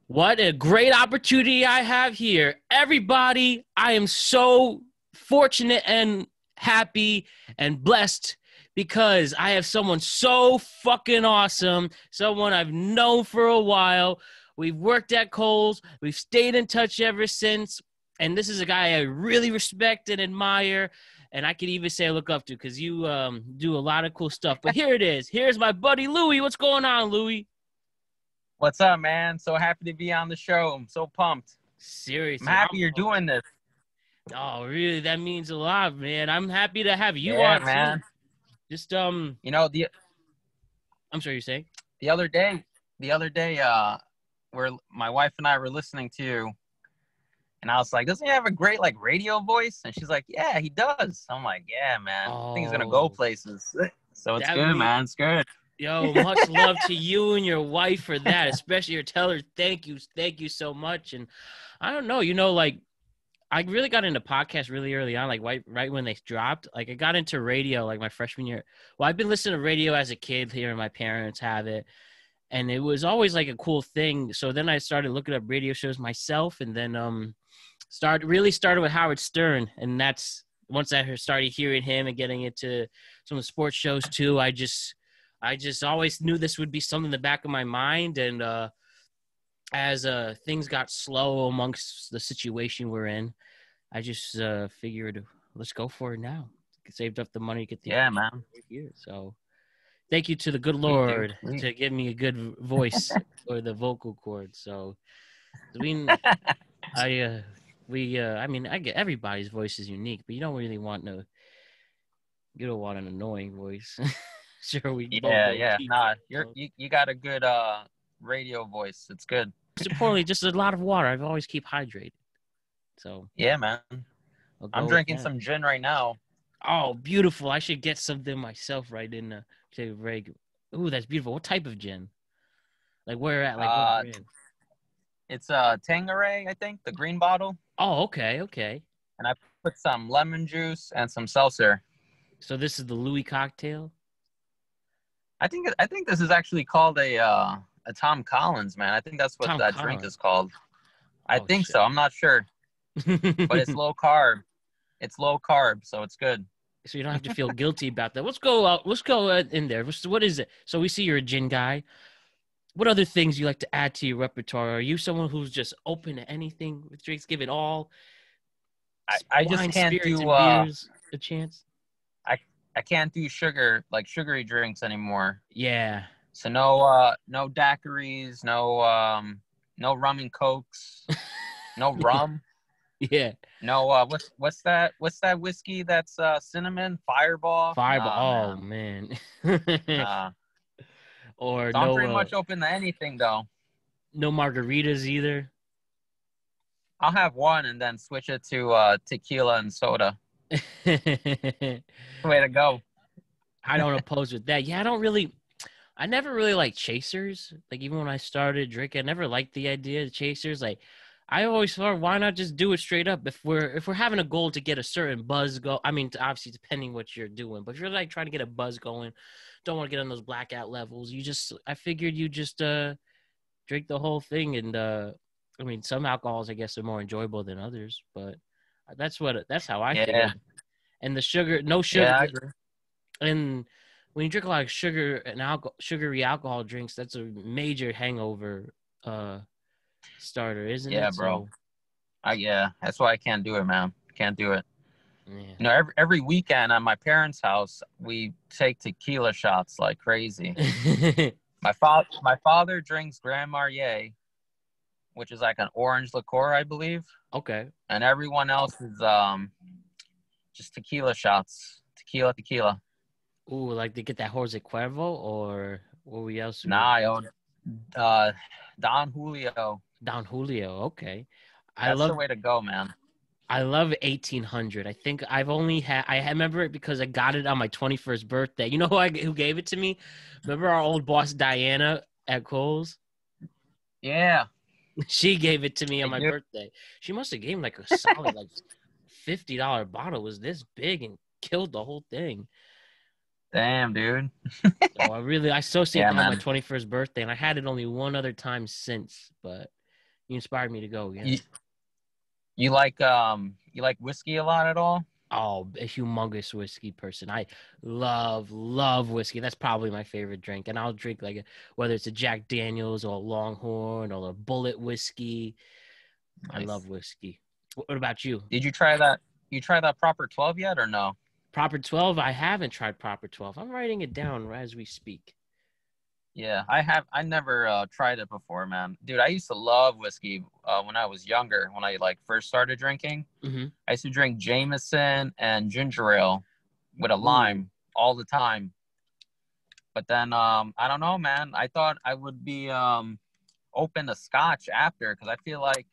What a great opportunity I have here. Everybody, I am so fortunate and happy and blessed because I have someone so fucking awesome, someone I've known for a while. We've worked at Kohl's, we've stayed in touch ever since, and this is a guy I really respect and admire, and I could even say I look up to because you do a lot of cool stuff. But here it is. Here's my buddy Louie. What's going on, Louie? What's up, man? So happy to be on the show. I'm so pumped. I'm Seriously, happy you're doing this. oh, really? That means a lot, man. I'm happy to have you Yeah, on too. man. Just You know, the I'm sorry you're saying. the other day, where my wife and I were listening to you, and I was like, doesn't he have a great like radio voice? And she's like, yeah, he does. I'm like, yeah, man. I think he's gonna go Oh, places. So it's that good, mean man. It's good. yo, much love to you and your wife for that, especially your tell her thank you so much. And I don't know, like I really got into podcasts really early on, like right when they dropped. Like I got into radio like my freshman year. Well, I've been listening to radio as a kid here, and my parents have it. And it was always like a cool thing. So then I started looking up radio shows myself, and then started with Howard Stern, and that's once I started hearing him and getting into some of the sports shows too. I just always knew this would be something in the back of my mind, and as things got slow amongst the situation we're in, I just figured let's go for it now. Saved up the money to get the Yeah, man. here, so. Thank you to the good Sweet, dude. Lord Sweet. to give me a good voice or the vocal cords. So, I mean, I get everybody's voice is unique, but you don't really want you don't want an annoying voice. Sure, we both Yeah, know yeah. people. Nah, So. you got a good radio voice. It's good. Most importantly, just a lot of water. I always keep hydrated. So Yeah, man. I'll I'm go with drinking that. some gin right now. Oh, beautiful. I should get something myself right in to reg. Ooh, that's beautiful. What type of gin? Like where at? Like what Uh, brand? it's Tangeray, I think, the green bottle, Oh, okay, okay. and I put some lemon juice and some seltzer. So this is the Louis cocktail. I think this is actually called a Tom Collins, man. I think that's what Tom that drink Collins. is called. I Oh think shit. so. I'm not sure, but it's low carb. It's low carb, so it's good. So you don't have to feel guilty about that. Let's go out. Let's go in there. What is it? So we see you're a gin guy. What other things you like to add to your repertoire? Are you someone who's just open to anything with drinks? Give it all. I just Wine, can't spirits, do and beers a chance. I I can't do sugary drinks anymore. Yeah. So no daiquiris, no rum and cokes, no rum. Yeah. No, what's that whiskey that's cinnamon? Fireball? Fireball. Nah, Oh man. man. Nah. Or So I'm no pretty much open to anything though. no margaritas either. I'll have one and then switch it to tequila and soda. Way to go. I don't oppose with that. Yeah, I never really like chasers. Like even when I started drinking, I never liked the idea of chasers. Like I always thought, why not just do it straight up? If we're having a goal to get a certain buzz go, I mean, obviously depending what you're doing, but if you're like trying to get a buzz going, don't want to get on those blackout levels. I figured you just drink the whole thing, and I mean, some alcohols I guess are more enjoyable than others, but that's how I think Yeah, of it. And the sugar, no sugar, yeah, I agree. and when you drink a lot of sugar and sugary alcohol drinks, that's a major hangover starter, isn't Yeah, it? bro. So Yeah, that's why I can't do it, man. Can't do it. yeah. You know, every weekend at my parents' house, we take tequila shots like crazy. My father drinks Grand Marnier, which is like an orange liqueur, I believe, Okay. and everyone else is just tequila shots, tequila. Ooh, like to get that Jose Cuervo or what we else? Nah, yo, uh, Don Julio. Don Julio. Okay. I That's the love way to go, man. I love 1800. I think I remember it because I got it on my 21st birthday. You know who gave it to me? Remember our old boss Diana at Kohl's? Yeah, She gave it to me on I my do. birthday. She must have gave me like a solid like $50 bottle. It was this big and killed the whole thing. Damn, dude. So I associate Yeah, that with my man. 21st birthday, and I had it only one other time since, but You inspired me to go again. You like whiskey a lot at all? Oh, a humongous whiskey person. I love whiskey. That's probably my favorite drink. And I'll drink whether it's a Jack Daniels or a Longhorn or a Bullet whiskey. Nice. I love whiskey. What about you? Did you try that? You try that Proper 12 yet or no? Proper 12? I haven't tried Proper 12. I'm writing it down as we speak. Yeah, I have. I never tried it before, man. Dude, I used to love whiskey when I was younger. When I first started drinking, I used to drink Jameson and ginger ale with a lime all the time. But then I don't know, man. I thought I would be open to Scotch after, because I feel like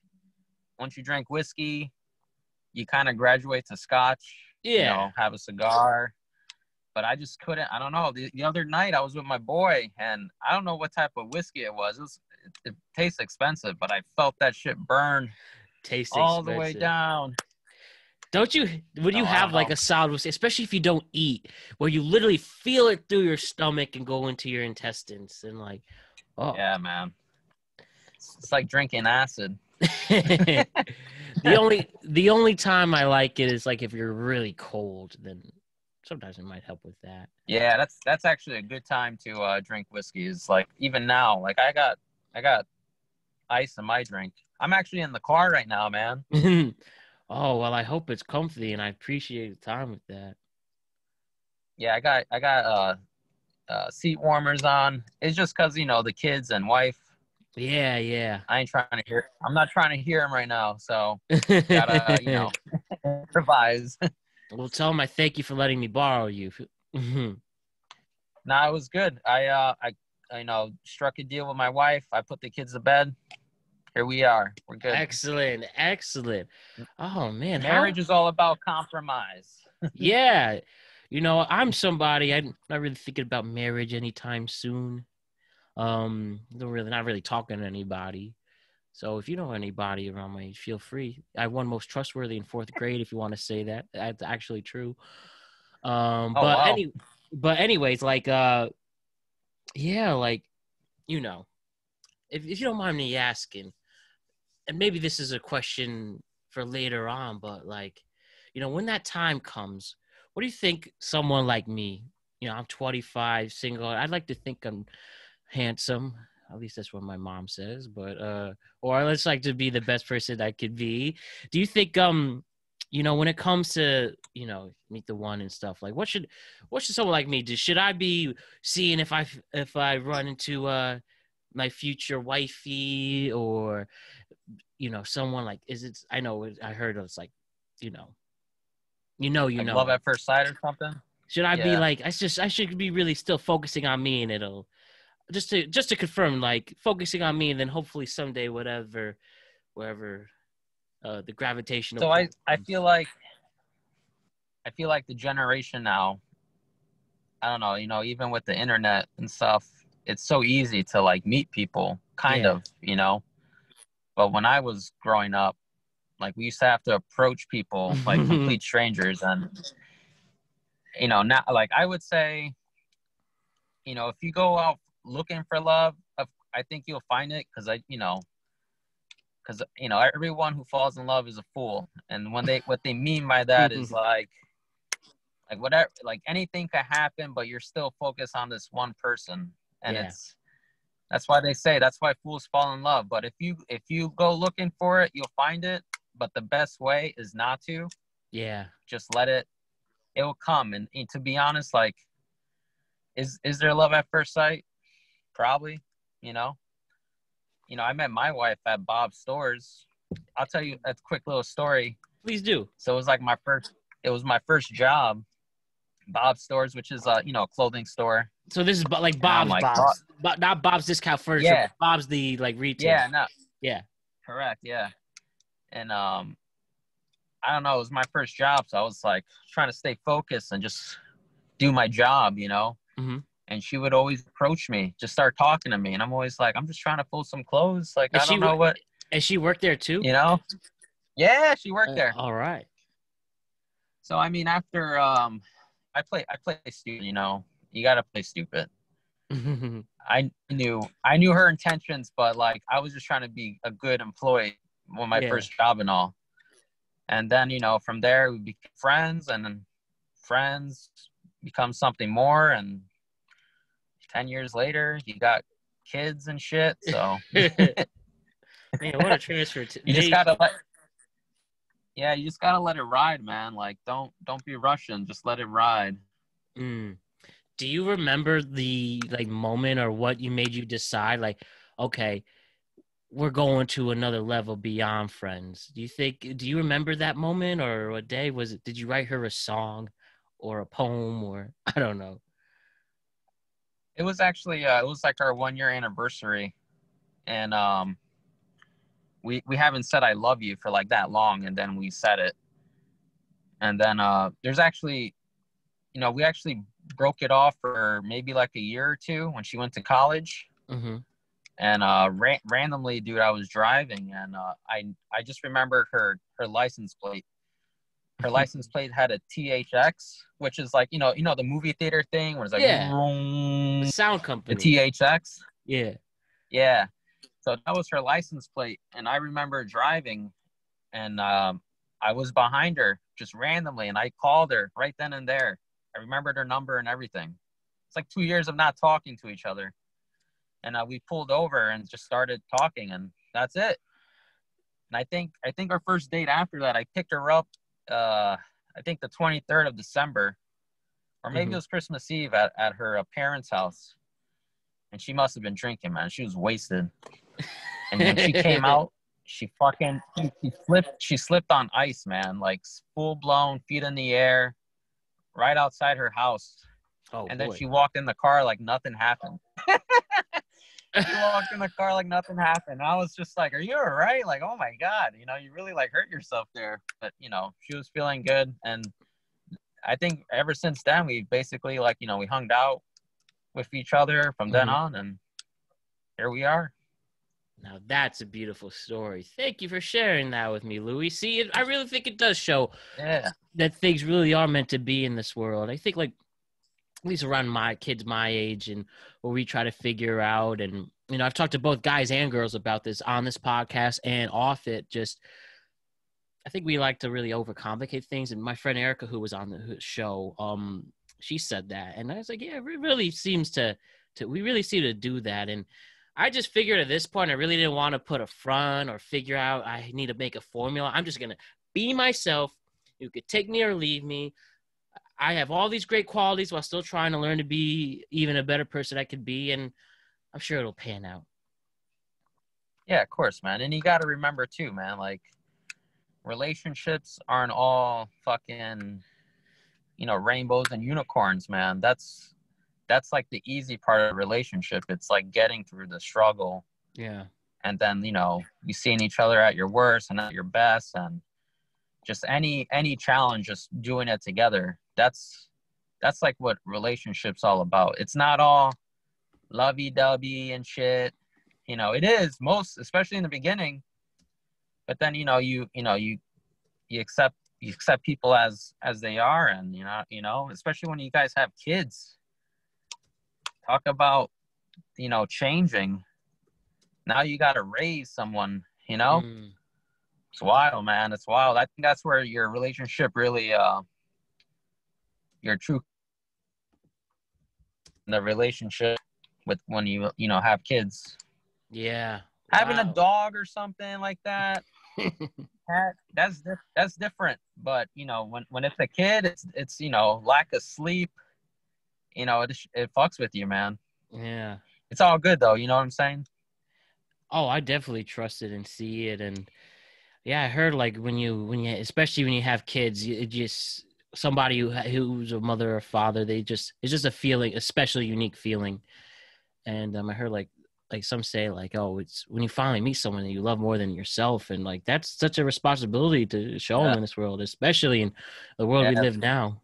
once you drink whiskey, you kind of graduate to Scotch. Yeah. Have a cigar. But I just couldn't. I don't know. The other night I was with my boy, and I don't know what type of whiskey it was. It tastes expensive, but I felt that shit burn all the way down. Would you have a solid whiskey, especially if you don't eat, where you literally feel it through your stomach and go into your intestines and Yeah, man. It's like drinking acid. The only time I like it is if you're really cold, then sometimes it might help with that. Yeah, that's actually a good time to drink whiskey. Is even now, I got ice in my drink. I'm actually in the car right now, man. Oh, well, I hope it's comfy, and I appreciate the time with that. Yeah, I got seat warmers on. It's just because the kids and wife. Yeah. I'm not trying to hear them right now, so gotta improvise. Well, tell them I thank you for letting me borrow you. Nah, it was good. I struck a deal with my wife. I put the kids to bed. Here we are. We're good. Excellent. Oh man, marriage is all about compromise. Yeah, I'm somebody. I'm not really thinking about marriage anytime soon. Not really talking to anybody. So if you know anybody around my age, feel free. I won most trustworthy in 4th grade. If you want to say that, that's actually true. But anyways, if you don't mind me asking, and maybe this is a question for later on, but when that time comes, what do you think someone like me, I'm 25, single, I'd like to think I'm handsome. At least that's what my mom says, but or let's to be the best person I could be. Do you think when it comes to meet the one and stuff, what should someone like me do? Should I be seeing if I run into my future wifey, or someone is it? I know I heard it's love at first sight or something. Should I be I should be really still focusing on me, and it'll just to confirm, focusing on me, and then hopefully someday wherever the gravitational. So I feel like the generation now, I don't know, even with the internet and stuff, it's so easy to meet people, kind of. But when I was growing up, we used to have to approach people complete strangers, and now I would say, if you go out looking for love, I think you'll find it, because everyone who falls in love is a fool, and what they mean by that is whatever, anything could happen, but you're still focused on this one person, and that's why they say that's why fools fall in love. But if you go looking for it, you'll find it. But the best way is not to. Yeah. Just let it will come. And to be honest, is there love at first sight? Probably. I met my wife at Bob's Stores. I'll tell you a quick little story. Please do. So it was my first job, Bob's Stores, which is a clothing store. So this is Bob's, not Bob's Discount Furniture. Yeah. But Bob's the retail. Yeah, no. Yeah. Correct. Yeah. And I don't know. It was my first job, so I was trying to stay focused and just do my job, Mm-hmm. And she would always approach me, just start talking to me, and I'm always I'm just trying to fold some clothes. I don't know what. And she worked there too. Yeah, she worked there. All right. So after I play stupid. You gotta play stupid. I knew her intentions, but like I was just trying to be a good employee when my Yeah. first job and all. And then, from there we became friends, and then friends become something more, and 10 years later you got kids and shit. So Man, what a you just transformation. gotta you just gotta let it ride, man. Like don't be rushing, just let it ride. Mm. Do you remember the like moment or what you made you decide like, okay, we're going to another level beyond friends? Do you remember that moment, or what day was it? Did you write her a song or a poem, or I don't know? It was actually it was like our 1 year anniversary, and we haven't said I love you for like that long, and then we said it. And then there's actually, we actually broke it off for maybe like a year or two when she went to college. Mm-hmm. And randomly, dude, I was driving, and I just remembered her license plate. Her license plate had a THX, which is like, the movie theater thing where it's like Yeah, the vroom, sound the company. THX. Yeah. Yeah. So that was her license plate, and I remember driving, and I was behind her just randomly, and I called her right then and there. I remembered her number and everything. It's like 2 years of not talking to each other, and we pulled over and just started talking, and that's it. And I think our first date after that, I picked her up. I think the 23rd of December, or maybe Mm-hmm. it was Christmas Eve at her parents' house, and she must have been drinking, man. She was wasted. And when she came out, she slipped on ice, man, like full blown feet in the air, right outside her house. Oh And then boy. she walked in the car like nothing happened. She walked in the car like nothing happened. I was just like, "Are you all right?" Like, oh my god, you really like hurt yourself there. But she was feeling good, and I think ever since then we basically like we hung out with each other from then Mm-hmm. on, and here we are. Now that's a beautiful story. Thank you for sharing that with me, Louie. See, I really think it does show Yeah. that things really are meant to be in this world. I think, like, at least around my kids my age, and where we try to figure out, and I've talked to both guys and girls about this on this podcast and off it. Just, I think we like to really overcomplicate things. And my friend Erica, who was on the show, she said that, and I was like, yeah, it really seems to we really seem to do that. And I just figured at this point, I really didn't want to put a front or figure out I need to make a formula. I'm just gonna be myself. You could take me or leave me. I have all these great qualities while still trying to learn to be even a better person I could be, and I'm sure it'll pan out. Yeah, of course, man. And you got to remember too, man, like relationships aren't all fucking, rainbows and unicorns, man. That's like the easy part of a relationship. It's like getting through the struggle, Yeah. and then, you seeing each other at your worst and at your best, and just any challenge, just doing it together. That's like what relationships all about. It's not all lovey-dovey and shit. It is most, especially in the beginning, but then you accept people as they are, and especially when you guys have kids. Talk about changing. Now you got to raise someone. Mm. It's wild, man. It's wild. I think that's where your relationship really your true the relationship with when you have kids. Yeah. Having a Wow. dog or something like that, that's different. But when it's a kid, it's lack of sleep. It fucks with you, man. Yeah. It's all good though. You know what I'm saying? Oh, I definitely trust it and see it. And yeah, I heard like when you especially when you have kids, it just somebody who's a mother or father, it's just a feeling, a special unique feeling. And I heard like some say like, oh, it's when you finally meet someone that you love more than yourself, and like that's such a responsibility to show them Yeah. in this world, especially in the world we Yeah. live now.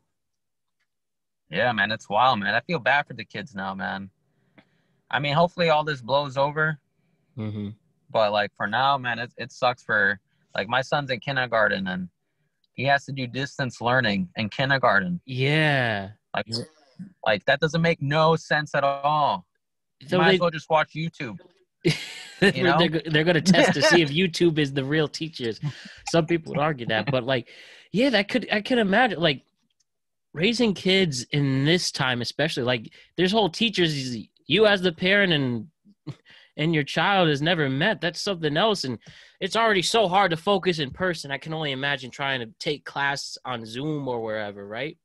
Yeah, man. It's wild, man. I feel bad for the kids now, man. I mean, hopefully all this blows over. Mm-hmm. But like for now, man, it sucks for like my son's in kindergarten, and he has to do distance learning in kindergarten. Yeah. Like like that doesn't make no sense at all. So Might as well just watch YouTube, you know? they're going to test to see if YouTube is the real teachers. Some people would argue that, but like, yeah, I could imagine like raising kids in this time, especially like there's whole teachers you as the parent and your child has never met. That's something else, and it's already so hard to focus in person. I can only imagine trying to take class on Zoom or wherever, right?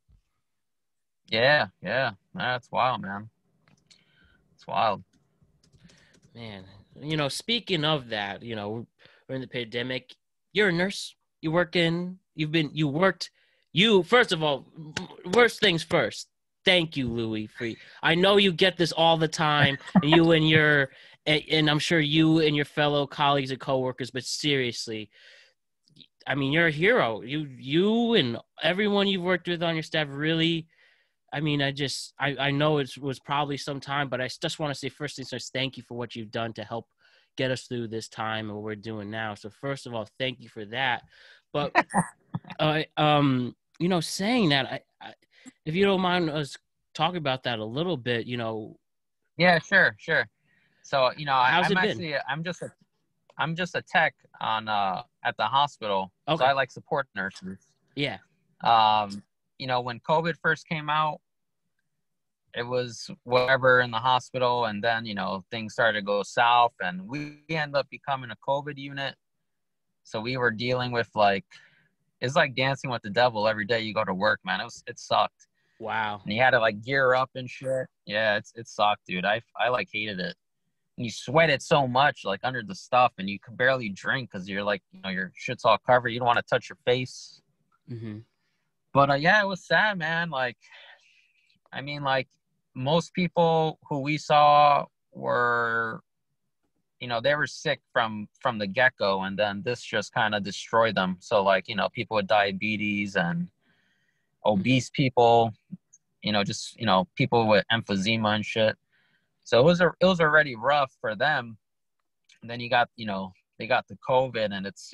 Yeah, yeah. That's wild, man. It's wild. Man, speaking of that, we're in the pandemic. You're a nurse. You worked. You first of all, worst things first. Thank you, Louie. I know you get this all the time, and and I'm sure you and your fellow colleagues and coworkers. But seriously, I mean, you're a hero. You and everyone you've worked with on your staff really. I mean, I know it was probably some time, but I just want to say first things first, thank you for what you've done to help get us through this time and what we're doing now. So first of all, thank you for that. But, saying that, if you don't mind us talking about that a little bit, Yeah, sure, sure. So, how's I'm it been? actually I'm just a tech on at the hospital. So Okay. I like support nurses. Yeah. Um, when COVID first came out, it was whatever in the hospital, and then things started to go south, and we ended up becoming a COVID unit. So we were dealing with it's like dancing with the devil every day you go to work, man. It sucked. Wow. And you had to like gear up and shit. Yeah, it sucked, dude. I like hated it. And you sweated so much like under the stuff, and you could barely drink because you're like, your shit's all covered. You don't want to touch your face. Mm-hmm. But yeah, it was sad, man. Like, I mean, like most people who we saw were, they were sick from the get-go, and then this just kind of destroyed them. So like, people with diabetes and obese people, just people with emphysema and shit. So it was already rough for them. And then you got, they got the COVID, and it's,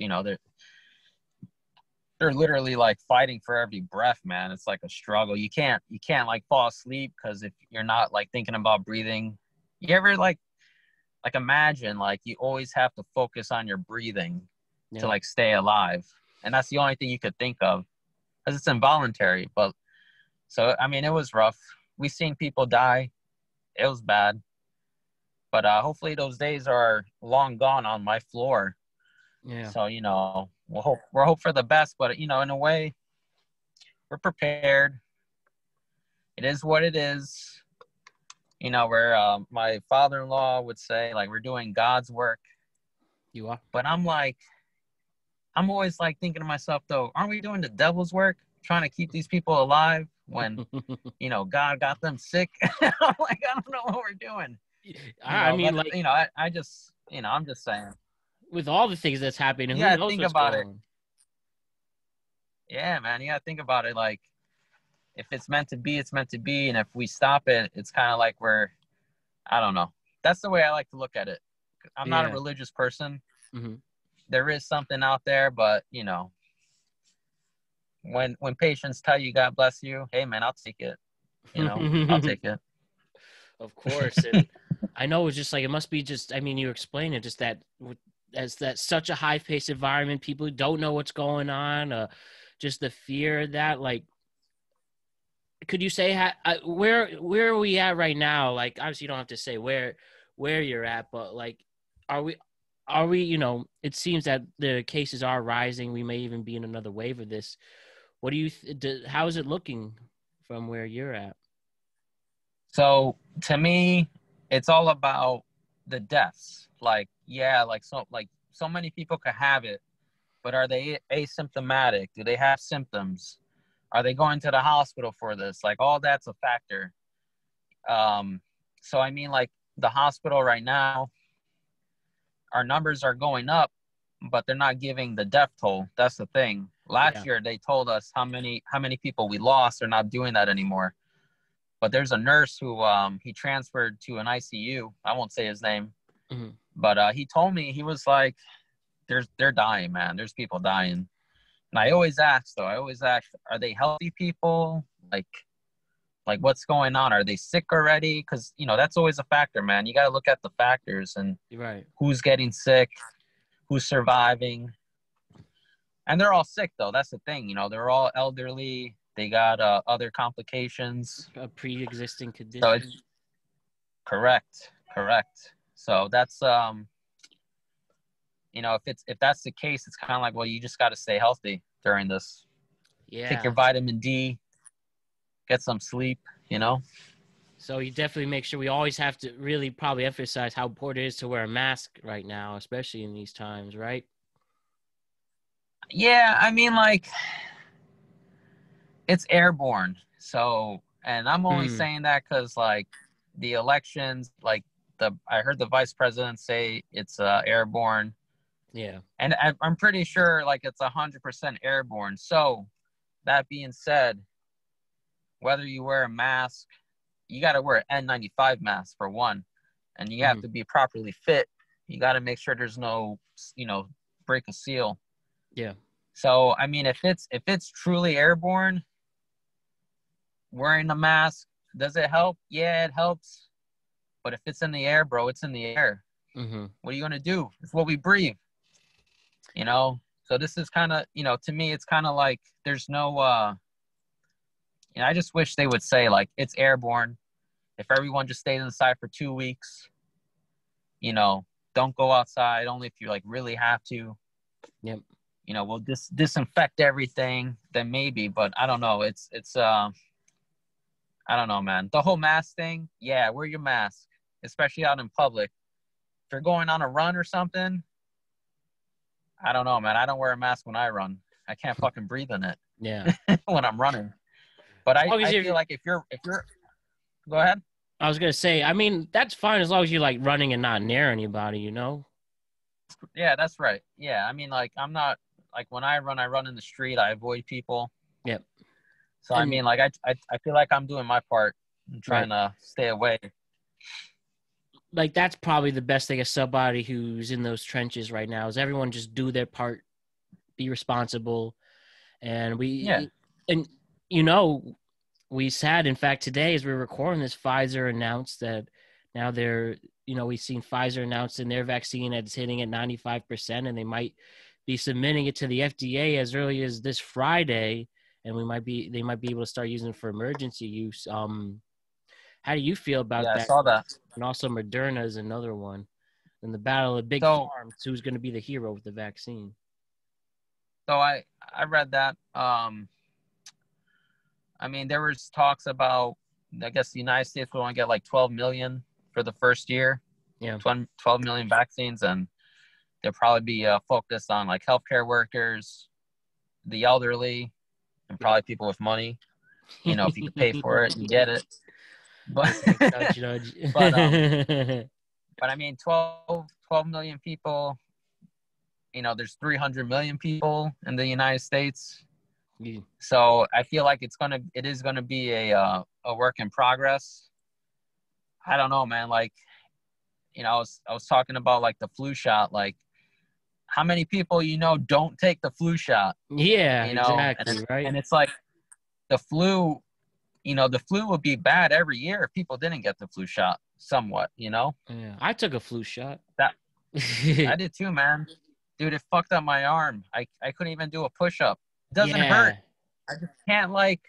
they're literally like fighting for every breath, man. It's like a struggle. You can't like fall asleep because if you're not like thinking about breathing, you ever like imagine like you always have to focus on your breathing to Yeah. like stay alive, and that's the only thing you could think of because it's involuntary. But so I mean, it was rough. We seen people die. It was bad, but hopefully those days are long gone on my floor. Yeah. So we'll hope for the best, but in a way, we're prepared. It is what it is. Where my father-in-law would say, like, we're doing God's work. You are. But I'm always like thinking to myself, though, aren't we doing the devil's work, trying to keep these people alive when, God got them sick? I'm like, I don't know what we're doing. I mean, But, like, I just, I'm just saying. with all the things that's happening, You who gotta knows think what's about going it. on? Yeah, man, you gotta think about it. Like, if it's meant to be, it's meant to be. And if we stop it, it's kind of like I don't know. That's the way I like to look at it. I'm not a Yeah. religious person. Mm-hmm. There is something out there, but when patients tell you God bless you, hey man, I'll take it. I'll take it. Of course, and I know it's just like it must be just. I mean, you explain it just that as that such a high-paced environment, people don't know what's going on. Just the fear of that. Like, could you say where are we at right now? Like, obviously, you don't have to say where you're at, but like, are we? Are we? It seems that the cases are rising. We may even be in another wave of this. What do you? How is it looking from where you're at? So to me, it's all about the deaths. Like, yeah, so many people could have it, but are they asymptomatic? Do they have symptoms? Are they going to the hospital for this? Like, all that's a factor. So I mean, like the hospital right now, our numbers are going up, but they're not giving the death toll. That's the thing. Last Yeah. year they told us how many people we lost. They're not doing that anymore. But there's a nurse who he transferred to an ICU. I won't say his name, Mm-hmm. but he told me, he was like, they're dying, man. There's people dying. And I always ask, are they healthy people? Like, Like, what's going on? Are they sick already? Because, you know, that's always a factor, man. You got to look at the factors and Right. who's getting sick, who's surviving. And they're all sick, though. That's the thing. You know, they're all elderly. They got other complications. A pre-existing So condition. it's correct. So that's, you know, if that's the case, it's kind of like, well, you just got to stay healthy during this. Take Yeah. your vitamin D, get some sleep, you know? So you definitely make sure we always have to really probably emphasize how important it is to wear a mask right now, especially in these times, right? Yeah, I mean, like, it's airborne. So, and I'm only Mm, saying that because, like, the elections, like, I heard the vice president say it's airborne. yeah. And I'm pretty sure, like, it's 100% airborne. So, that being said, whether you wear a mask, you got to wear an N95 mask for one, and you have Mm-hmm. to be properly fit. You got to make sure there's no, you know, break a seal. Yeah. So, I mean, if it's truly airborne, wearing a mask, does it help? Yeah, it helps. But if it's in the air, bro, it's in the air. Mm-hmm. What are you gonna do? It's what we breathe, you know. So this is kind of, you know, to me, it's kind of like there's no. You know, I just wish they would say like it's airborne. If everyone just stays inside for 2 weeks, you know, don't go outside only if you like really have to. Yep. You know, we'll disinfect everything. Then maybe, but I don't know. It's I don't know, man. The whole mask thing, yeah, wear your mask, especially out in public. If you're going on a run or something, I don't know, man. I don't wear a mask when I run. I can't fucking breathe in it Yeah. when I'm running. But As long as I feel you're, like if you're go ahead. I was gonna say, I mean, that's fine as long as you're like running and not near anybody, you know? Yeah, that's right. Yeah, I mean, like I'm not like when I run in the street. I avoid people. Yep. So I And mean, like I feel like I'm doing my part. I'm right. trying to stay away. Like that's probably the best thing as somebody who's in those trenches right now is everyone just do their part, be responsible, and Yeah. and you know, we sad. In fact, today as we're recording this, Pfizer announced that now they're, you know, we've seen Pfizer announcing their vaccine that's hitting at 95%, and they might be submitting it to the FDA as early as this Friday, and they might be able to start using it for emergency use. How do you feel about Yeah, I that? saw that. And also Moderna is another one. And the battle of big So farms, who's going to be the hero with the vaccine? so I read that. I mean, there was talks about, I guess the United States will only get like 12 million for the first year, Yeah. 12 million vaccines, and they'll probably be focused on like healthcare workers, the elderly, and probably people with money. You know, if you could pay for it, you get it. But Nudge, nudge. but but I mean, 12 million people. You know, there's 300 million people in the United States. Yeah. So I feel like it is gonna be a work in progress. I don't know, man. Like, you know, I was talking about like the flu shot. Like, how many people you know don't take the flu shot? Yeah, You know, exactly, right? and it's like the flu. You know, the flu would be bad every year if people didn't get the flu shot. Somewhat, you know. Yeah, I took a flu shot. That I did too, man. Dude, it fucked up my arm. I couldn't even do a push up. It doesn't hurt. Yeah, I just can't like.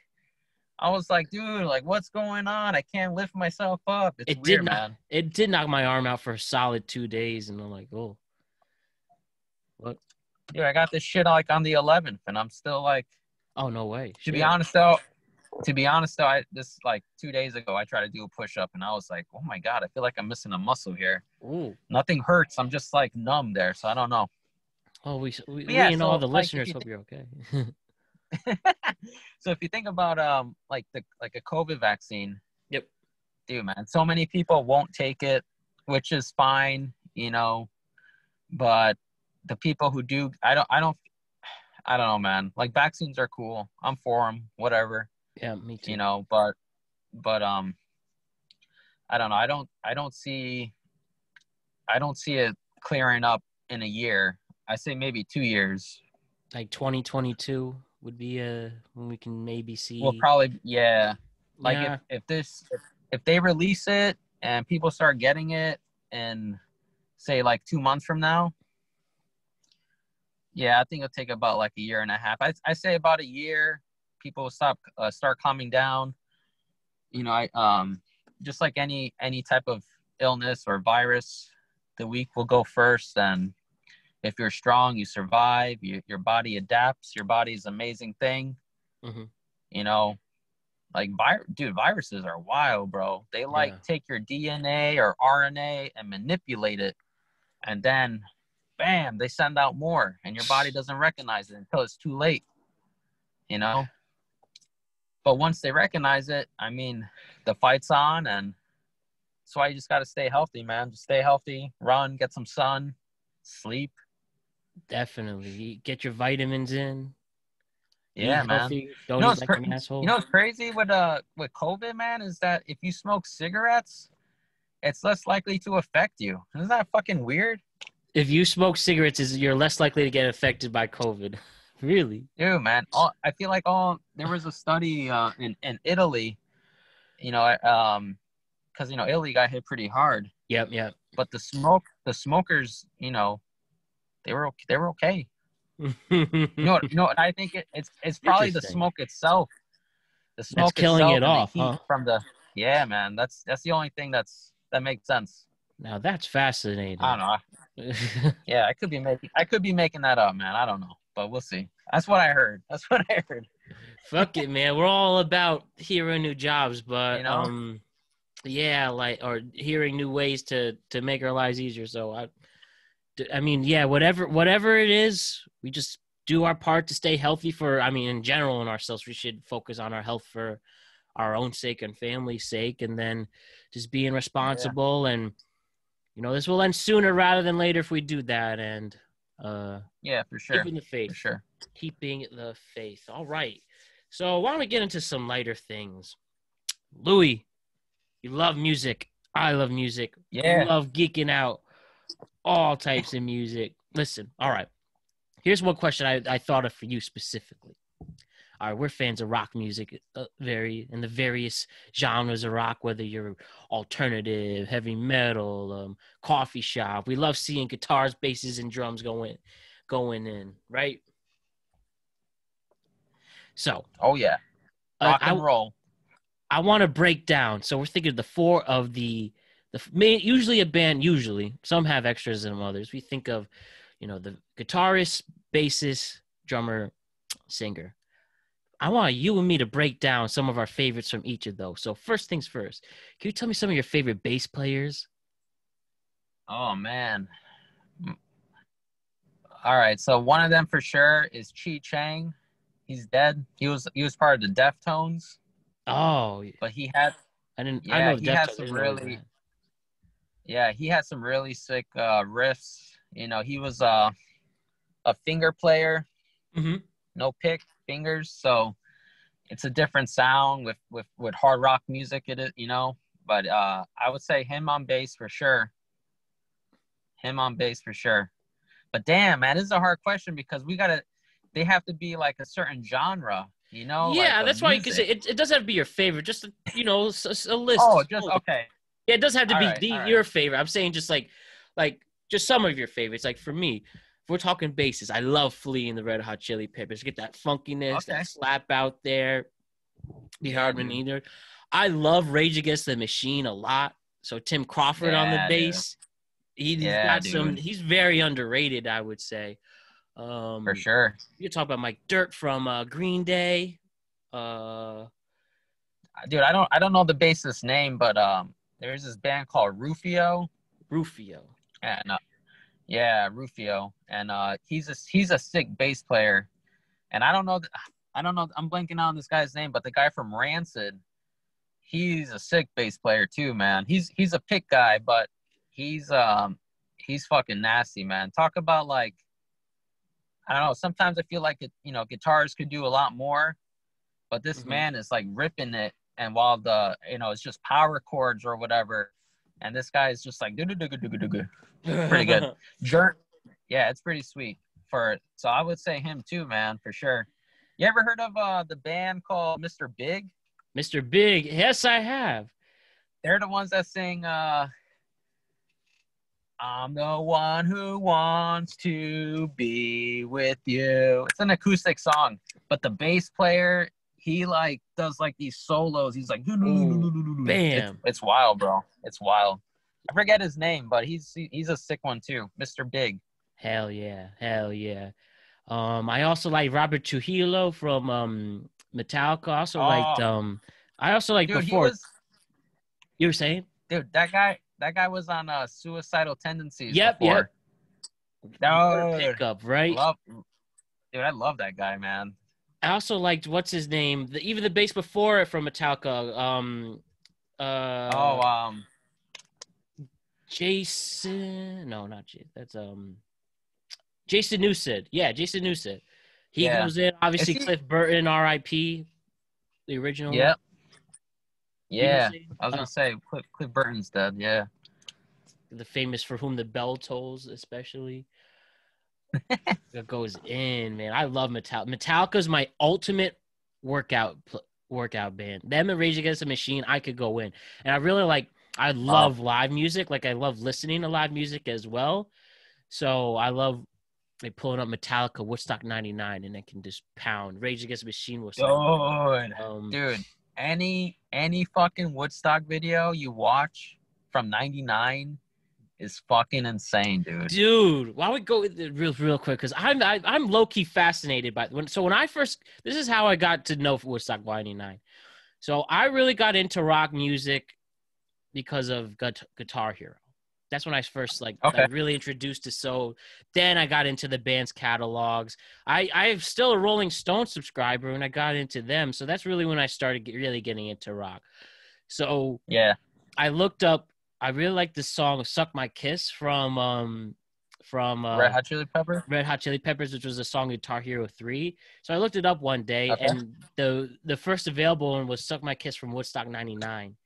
I was like, dude, like, what's going on? I can't lift myself up. It's weird, man. it did knock my arm out for a solid 2 days, and I'm like, oh, what? Dude, I got this shit like on the 11th, and I'm still like, Oh, no way, to be shit. honest though, I this like 2 days ago, I tried to do a push up, and I was like, oh my god, I feel like I'm missing a muscle here. Ooh. Nothing hurts. I'm just like numb there, so I don't know. Oh, But we yeah, and all so the like if listeners you hope you're okay. so if you think about like a COVID vaccine, Yep. dude, man, so many people won't take it, which is fine, you know, but the people who do, I don't know, man. Like vaccines are cool. I'm for them, whatever, Yeah, me you too. know, but I don't know. I don't see it clearing up in a year. I say maybe 2 years. Like 2022 would be when we can maybe We'll see. probably, yeah. Like Yeah. if they release it and people start getting it in say like 2 months from now, yeah, I think it'll take about like a year and a half. I say about a year, people will start calming down. I just like any type of illness or virus, the weak will go first, and if you're strong, you survive. Your body adapts. Your body's an amazing thing. Hmm. You know, like viruses are wild, bro. They like Yeah. take your DNA or RNA and manipulate it, and then, bam, they send out more, and your body doesn't recognize it until it's too late. You know, but once they recognize it, I mean, the fight's on, and that's why you just got to stay healthy, man. Just stay healthy, run, get some sun, sleep. Definitely. Get your vitamins in. Eat Yeah, man. healthy. Don't eat like an You know asshole. what's crazy with COVID, man, is that if you smoke cigarettes, it's less likely to affect you. Isn't that fucking weird? If you smoke cigarettes, you're less likely to get affected by COVID. Really? Dude, man. I feel like there was a study in Italy, you know, because Italy got hit pretty hard, Yep, yep. but the smokers, they were okay. What I think it's probably the Interesting. smoke itself. The That's smoke killing itself it and the off, heat huh? from the yeah, man. That's the only thing that makes sense. Now that's I don't fascinating. know. Yeah, I could be making that up, man. I don't know, but we'll see. That's what I heard. That's what I heard. Fuck it, man. We're all about hearing new jobs, You but know? yeah, like or hearing new ways to make our lives easier. So I mean, yeah, whatever it is, we just do our part to stay healthy for. I mean, in general, in ourselves, we should focus on our health for our own sake and family's sake, and then just being Yeah. responsible. And this will end sooner rather than later if we do that. And Yeah, for sure. keeping the For faith, sure. keeping the faith. All right. So why don't we get into some lighter things? Louie, you love music. I love music. We Yeah. love geeking out. All types of music. Listen, all right. Here's one question I thought of for you specifically. All right, we're fans of rock music, in the various genres of rock, whether you're alternative, heavy metal, coffee shop. We love seeing guitars, basses, and drums going in, right? So, Oh yeah. uh, Rock I and roll. I want to break down. So we're thinking of the four of the main. Usually a band. Usually some have extras than others. We think of, the guitarist, bassist, drummer, singer. I want you and me to break down some of our favorites from each of those. So first things first, can you tell me some of your favorite bass players? Oh man. All right. So one of them for sure is Chi Chang. He's dead. He was part of the Deftones, Oh, but he had I didn't. I yeah, know the he had Deftones. I some didn't know his really name. yeah, he had some really sick riffs. He was a finger player, Mm-hmm. no pick fingers, so it's a different sound with hard rock music it is, but I would say him on bass for sure. Him on bass for sure. But damn, man, this is a hard question because they have to be like a certain genre, like Yeah, of that's why. Because music. it doesn't have to be your favorite. Just a Oh, list. just Oh, okay. yeah, it doesn't have to All be right, all right. your favorite. I'm saying just like just some of your favorites. Like for me, if we're talking bases, I love Flea and the Red Hot Chili Peppers. Get that funkiness, that Okay. slap out there. Be Yeah, hard dude. either. I love Rage Against the Machine a lot. So Tim Crawford on the Yeah, dude. bass, he's Yeah, got some. dude. He's very underrated, I would say. For Um, sure. you talk about Mike Dirt from Green Day. Uh, Dude, I don't know the bassist name, but there's this band called Rufio. Rufio. And yeah, Rufio. And he's a sick bass player. And I don't know, I'm blanking on this guy's name, but the guy from Rancid, he's a sick bass player too, man. He's a pick guy, but he's fucking nasty, man. Talk about like, I don't know, sometimes I feel like guitars could do a lot more, but this Mm-hmm. man is like ripping it, and while it's just power chords or whatever, and this guy is just like pretty good. Jerk. Yeah, it's pretty sweet. So I would say him too, man, for sure. You ever heard of the band called Mr. Big? Mr. Big. Yes, I have. They're the ones that sing I'm the one who wants to be with you. It's an acoustic song, but the bass player, he like does like these solos. He's like, Oh, bam. it's wild, bro. It's wild. I forget his name, but he's a sick one too, Mr. Big. Hell yeah. Hell yeah. I also like Robert Trujillo from Metallica. Oh, I also like dude, he before was, you were saying? dude, that guy was on Suicidal Tendencies Yep, yep. before. What a Dude, pickup, right? I love that guy, man. I also liked what's his name? Even the bass before it from Metallica. Oh, Jason. No, not Jason. That's Jason Newsted. Yeah, Jason Newsted. He yeah. goes in. Is Obviously, he? Cliff Burton, R.I.P. The original one. Yep. You gonna Yeah. say I was gonna say Cliff Burton's dead. Yeah. the famous "For Whom the Bell Tolls," especially. It goes in, man. I love Metallica. Metallica's my ultimate workout band. Them and Rage Against the Machine, I could go in. And I really like. I Wow. love live music. Like I love listening to live music as well. So I love like pulling up Metallica Woodstock '99 and I can just pound Rage Against the Machine Woodstock. Dude. Any fucking Woodstock video you watch from '99 is fucking insane, dude. Dude, why don't we go with it real quick? Because I'm low key fascinated by when I first. This is how I got to know Woodstock '99. So I really got into rock music because of Guitar Hero. That's when I first like really introduced to. So then I got into the band's catalogs. I'm still a Rolling Stone subscriber, and I got into them. So that's really when I started really getting into rock. So yeah, I looked up. I really like this song "Suck My Kiss" from Red Hot Chili Peppers. Red Hot Chili Peppers, which was a song Guitar Hero 3. So I looked it up one day, Okay. and the first available one was "Suck My Kiss" from Woodstock '99.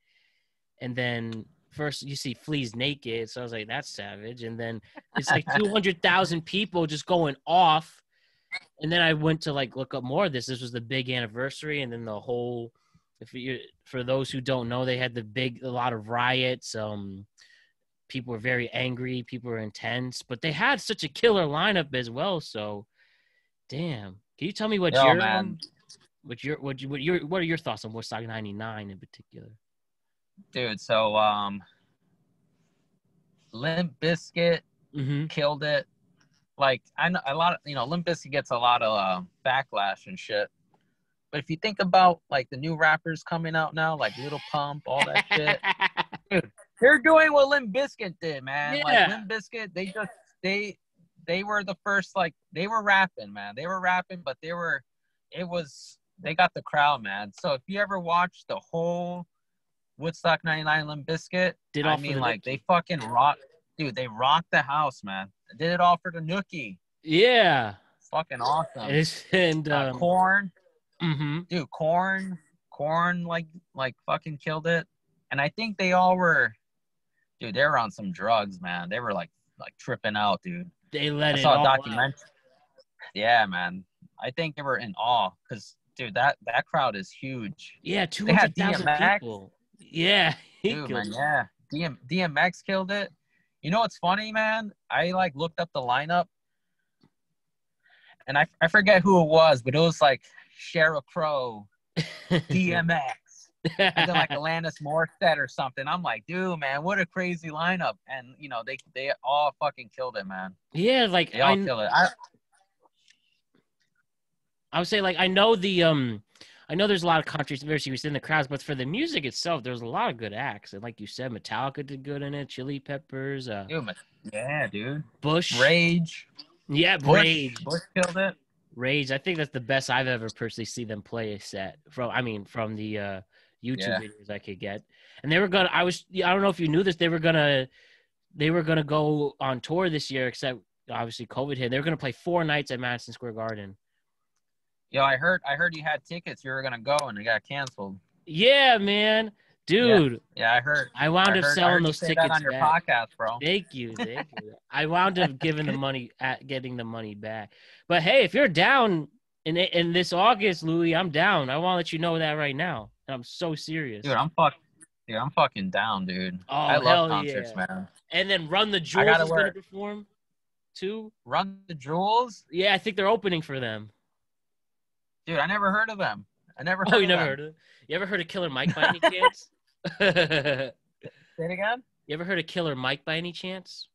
And then first you see Flea's naked, so I was like, that's savage. And then it's like 200,000 people just going off. And then I went to like look up more of this. This was the big anniversary, and then the whole. For those who don't know, they had a lot of riots. People were very angry. People were intense, but they had such a killer lineup as well. So, damn. Can you tell me what are your thoughts on Woodstock '99 in particular? Dude, so Limp Bizkit killed it. Like I know a lot of Limp Bizkit gets a lot of backlash and shit. But if you think about like the new rappers coming out now, like Little Pump, all that shit, dude, they're doing what Limp Bizkit did, man. Yeah. Like Limp Bizkit, they were the first, like they were rapping, man. They were rapping, but they got the crowd, man. So if you ever watch the whole Woodstock '99 Limp Bizkit, they fucking rock, dude. They rocked the house, man. They did it all for the Nookie. Yeah, fucking awesome. And Korn, mm-hmm. dude, Korn, like fucking killed it. And I think they all were, dude. They were on some drugs, man. They were like tripping out, dude. They let I it saw all a documentary. out. Yeah, man. I think they were in awe because, dude, that crowd is huge. Yeah, 200,000 people. Yeah, dude, man. Yeah, DMX killed it. You know what's funny, man? I like looked up the lineup, and I forget who it was, but it was like Sheryl Crow, DMX, and then like Alanis Morissette or something. I'm like, dude, man, what a crazy lineup! And they all fucking killed it, man. Yeah, like they all killed it. I would say, like, I know there's a lot of controversy within the crowds, but for the music itself, there's a lot of good acts. And like you said, Metallica did good in it, Chili Peppers, dude. Bush. Rage. Yeah, Rage. Bush killed it. Rage. I think that's the best I've ever personally seen them play a set from the YouTube videos I could get. And they were gonna I don't know if you knew this, they were gonna go on tour this year, except obviously COVID hit. They were gonna play 4 nights at Madison Square Garden. Yo, I heard you had tickets. You were gonna go, and it got canceled. Yeah, man, dude. Yeah, I heard. I wound up selling those tickets that on your podcast, bro. Thank you. I wound up getting the money back. But hey, if you're down in this August, Louie, I'm down. I want to let you know that right now. And I'm so Dude, serious. I'm fucking down, dude. I Oh, love hell concerts, yeah. man. And then Run the I Jewels gotta is going to wear perform too. Run the Jewels. Yeah, I think they're opening for them. Dude, I never heard of them. I never Oh, heard you of never them. heard of it? You ever heard of Killer Mike by any chance? You Say it again. ever heard of Killer Mike by any chance?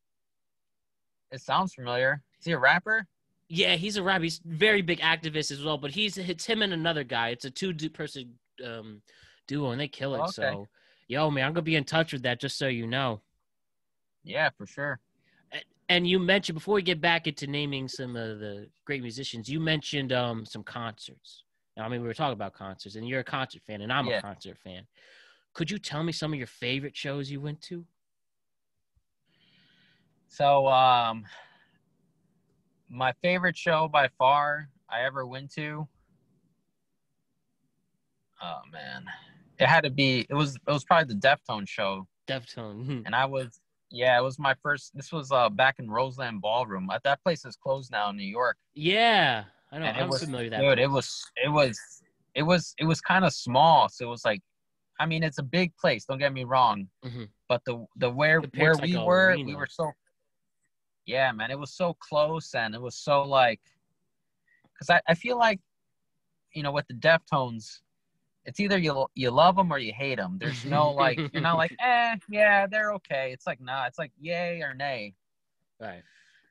It sounds familiar. Is he a rapper? Yeah, he's a rapper. He's a very big activist as well, but it's him and another guy. It's a two-person duo, and they kill Oh, it. okay. So, yo, man, I'm gonna be in touch with that, just so you know. Yeah, for sure. And you mentioned, before we get back into naming some of the great musicians, you mentioned some concerts. Now, I mean, we were talking about concerts, and you're a concert fan, and I'm a Yeah. concert fan. Could you tell me some of your favorite shows you went to? So, my favorite show by far I ever went to. Oh man, it had to be. It was probably the Deftones show, Deftone. and it was my first. This was back in Roseland Ballroom. That place is closed now in New York, Yeah, I know. and it I'm was, familiar with that dude. place. It was kind of small, so it was like, I mean, it's a big place. Don't get me wrong, Mm-hmm. but the where Compared to like we a were, we arena. were so, yeah, man. It was so close, and it was so like, because I feel like, with the Deftones, it's either you love them or you hate them. There's no like, you're not like, yeah, they're okay. It's like, nah, it's like yay or nay. Right.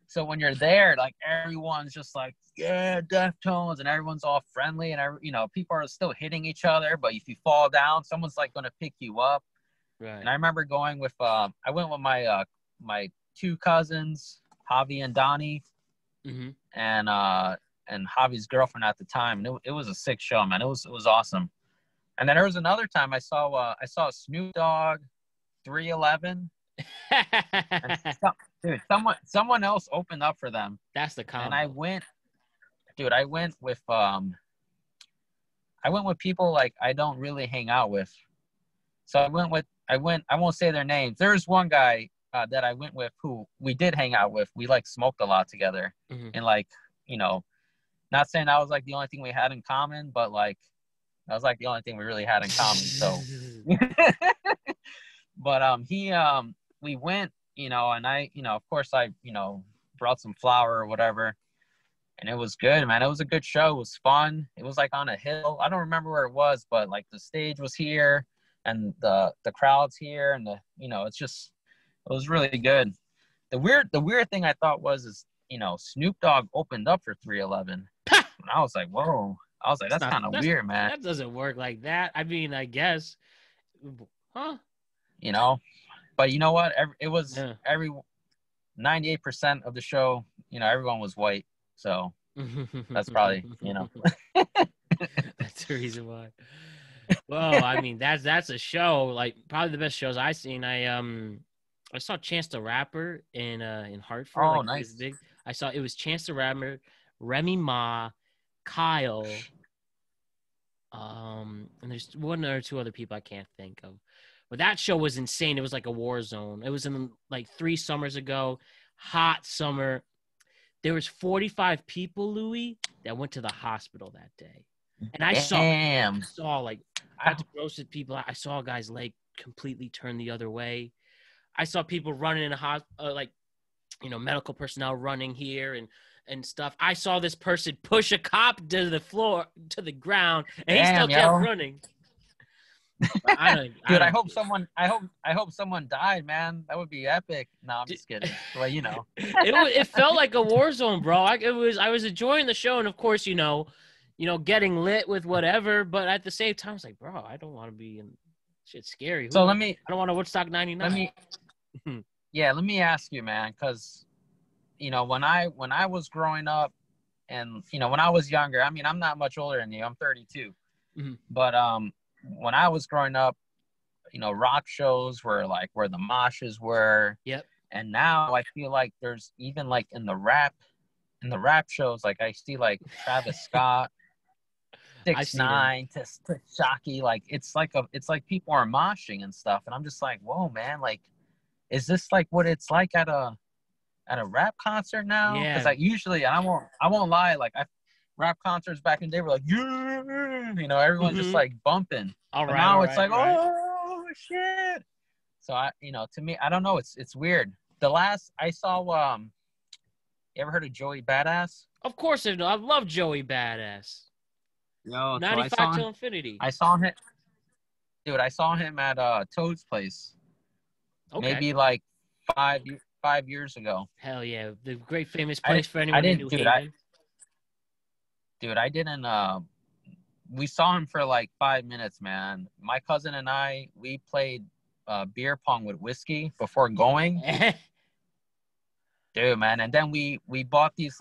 So when you're there, like everyone's just like, yeah, Deftones, and everyone's all friendly, and people are still hitting each other. But if you fall down, someone's like gonna pick you up. Right. And I remember going with, I went with my two cousins, Javi and Donnie, Mm-hmm. and Javi's girlfriend at the time. And it was a sick show, man. It was awesome. And then there was another time I saw Snoop Dogg, 311, and dude, someone else opened up for them. That's the combo. And I went with people like I don't really hang out with. So I won't say their names. There's one guy that I went with who we did hang out with. We like smoked a lot together, Mm-hmm. and like, not saying that was like the only thing we had in common, but like that was like the only thing we really had in common. So, but we went, and I, of course I, brought some flour or whatever, and it was good, man. It was a good show. It was fun. It was like on a hill. I don't remember where it was, but like the stage was here, and the crowd's here, and it was really good. The weird thing I thought is Snoop Dogg opened up for 311, and I was like, whoa. I was like, that's kind of weird, man. That doesn't work like that. I mean, I guess, huh? But you know what? It was Yeah. 98% of the show. Everyone was white, so that's probably That's the reason why. Well, I mean, that's a show, like probably the best shows I've seen. I saw Chance the Rapper in Hartford. Oh, like, nice. It was big. It was Chance the Rapper, Remy Ma, Kyle, and there's one or two other people I can't think of. But that show was insane. It was like a war zone. It was in like 3 summers ago, hot summer. There was 45 people, Louie, that went to the hospital that day. And I saw like, I got to gross with people. I saw a guy's leg completely turn the other way. I saw people running in a hospital, like, medical personnel running here and stuff. I saw this person push a cop to the floor, to the ground, and he still kept running. Dude, I hope someone died, man. That would be epic. No, I'm just kidding. Well, it felt like a war zone, bro. I was enjoying the show, and of course, getting lit with whatever. But at the same time, I was like, bro, I don't want to be in shit scary. So I don't want to Woodstock 99. Let me ask you, man, because when I was growing up, and when I was younger, I mean, I'm not much older than you. I'm 32, Mm-hmm. but when I was growing up, rock shows were like where the moshes were. Yep. And now I feel like there's even like in the rap shows, like I see like Travis Scott, 6ix9ine, Shocky, like it's like people are moshing and stuff, and I'm just like, whoa, man, like, is this like what it's like at a rap concert now? Yeah. Because like usually, and I won't lie, like rap concerts back in the day were like, yeah, you know, everyone just like bumping. All But right, now all it's right, like, right. oh shit. So you know, to me, I don't know. It's weird. The last I saw, you ever heard of Joey Badass? Of course I know. I love Joey Badass. Yo, so 95 till infinity. I saw him, dude. I saw him at Toad's place, Okay. maybe like 5 years ago. Hell yeah. The great famous I place for I anyone in didn't, New dude. Haven. I didn't. We saw him for like 5 minutes, man. My cousin and I, we played beer pong with whiskey before going. Dude, man, and then we bought these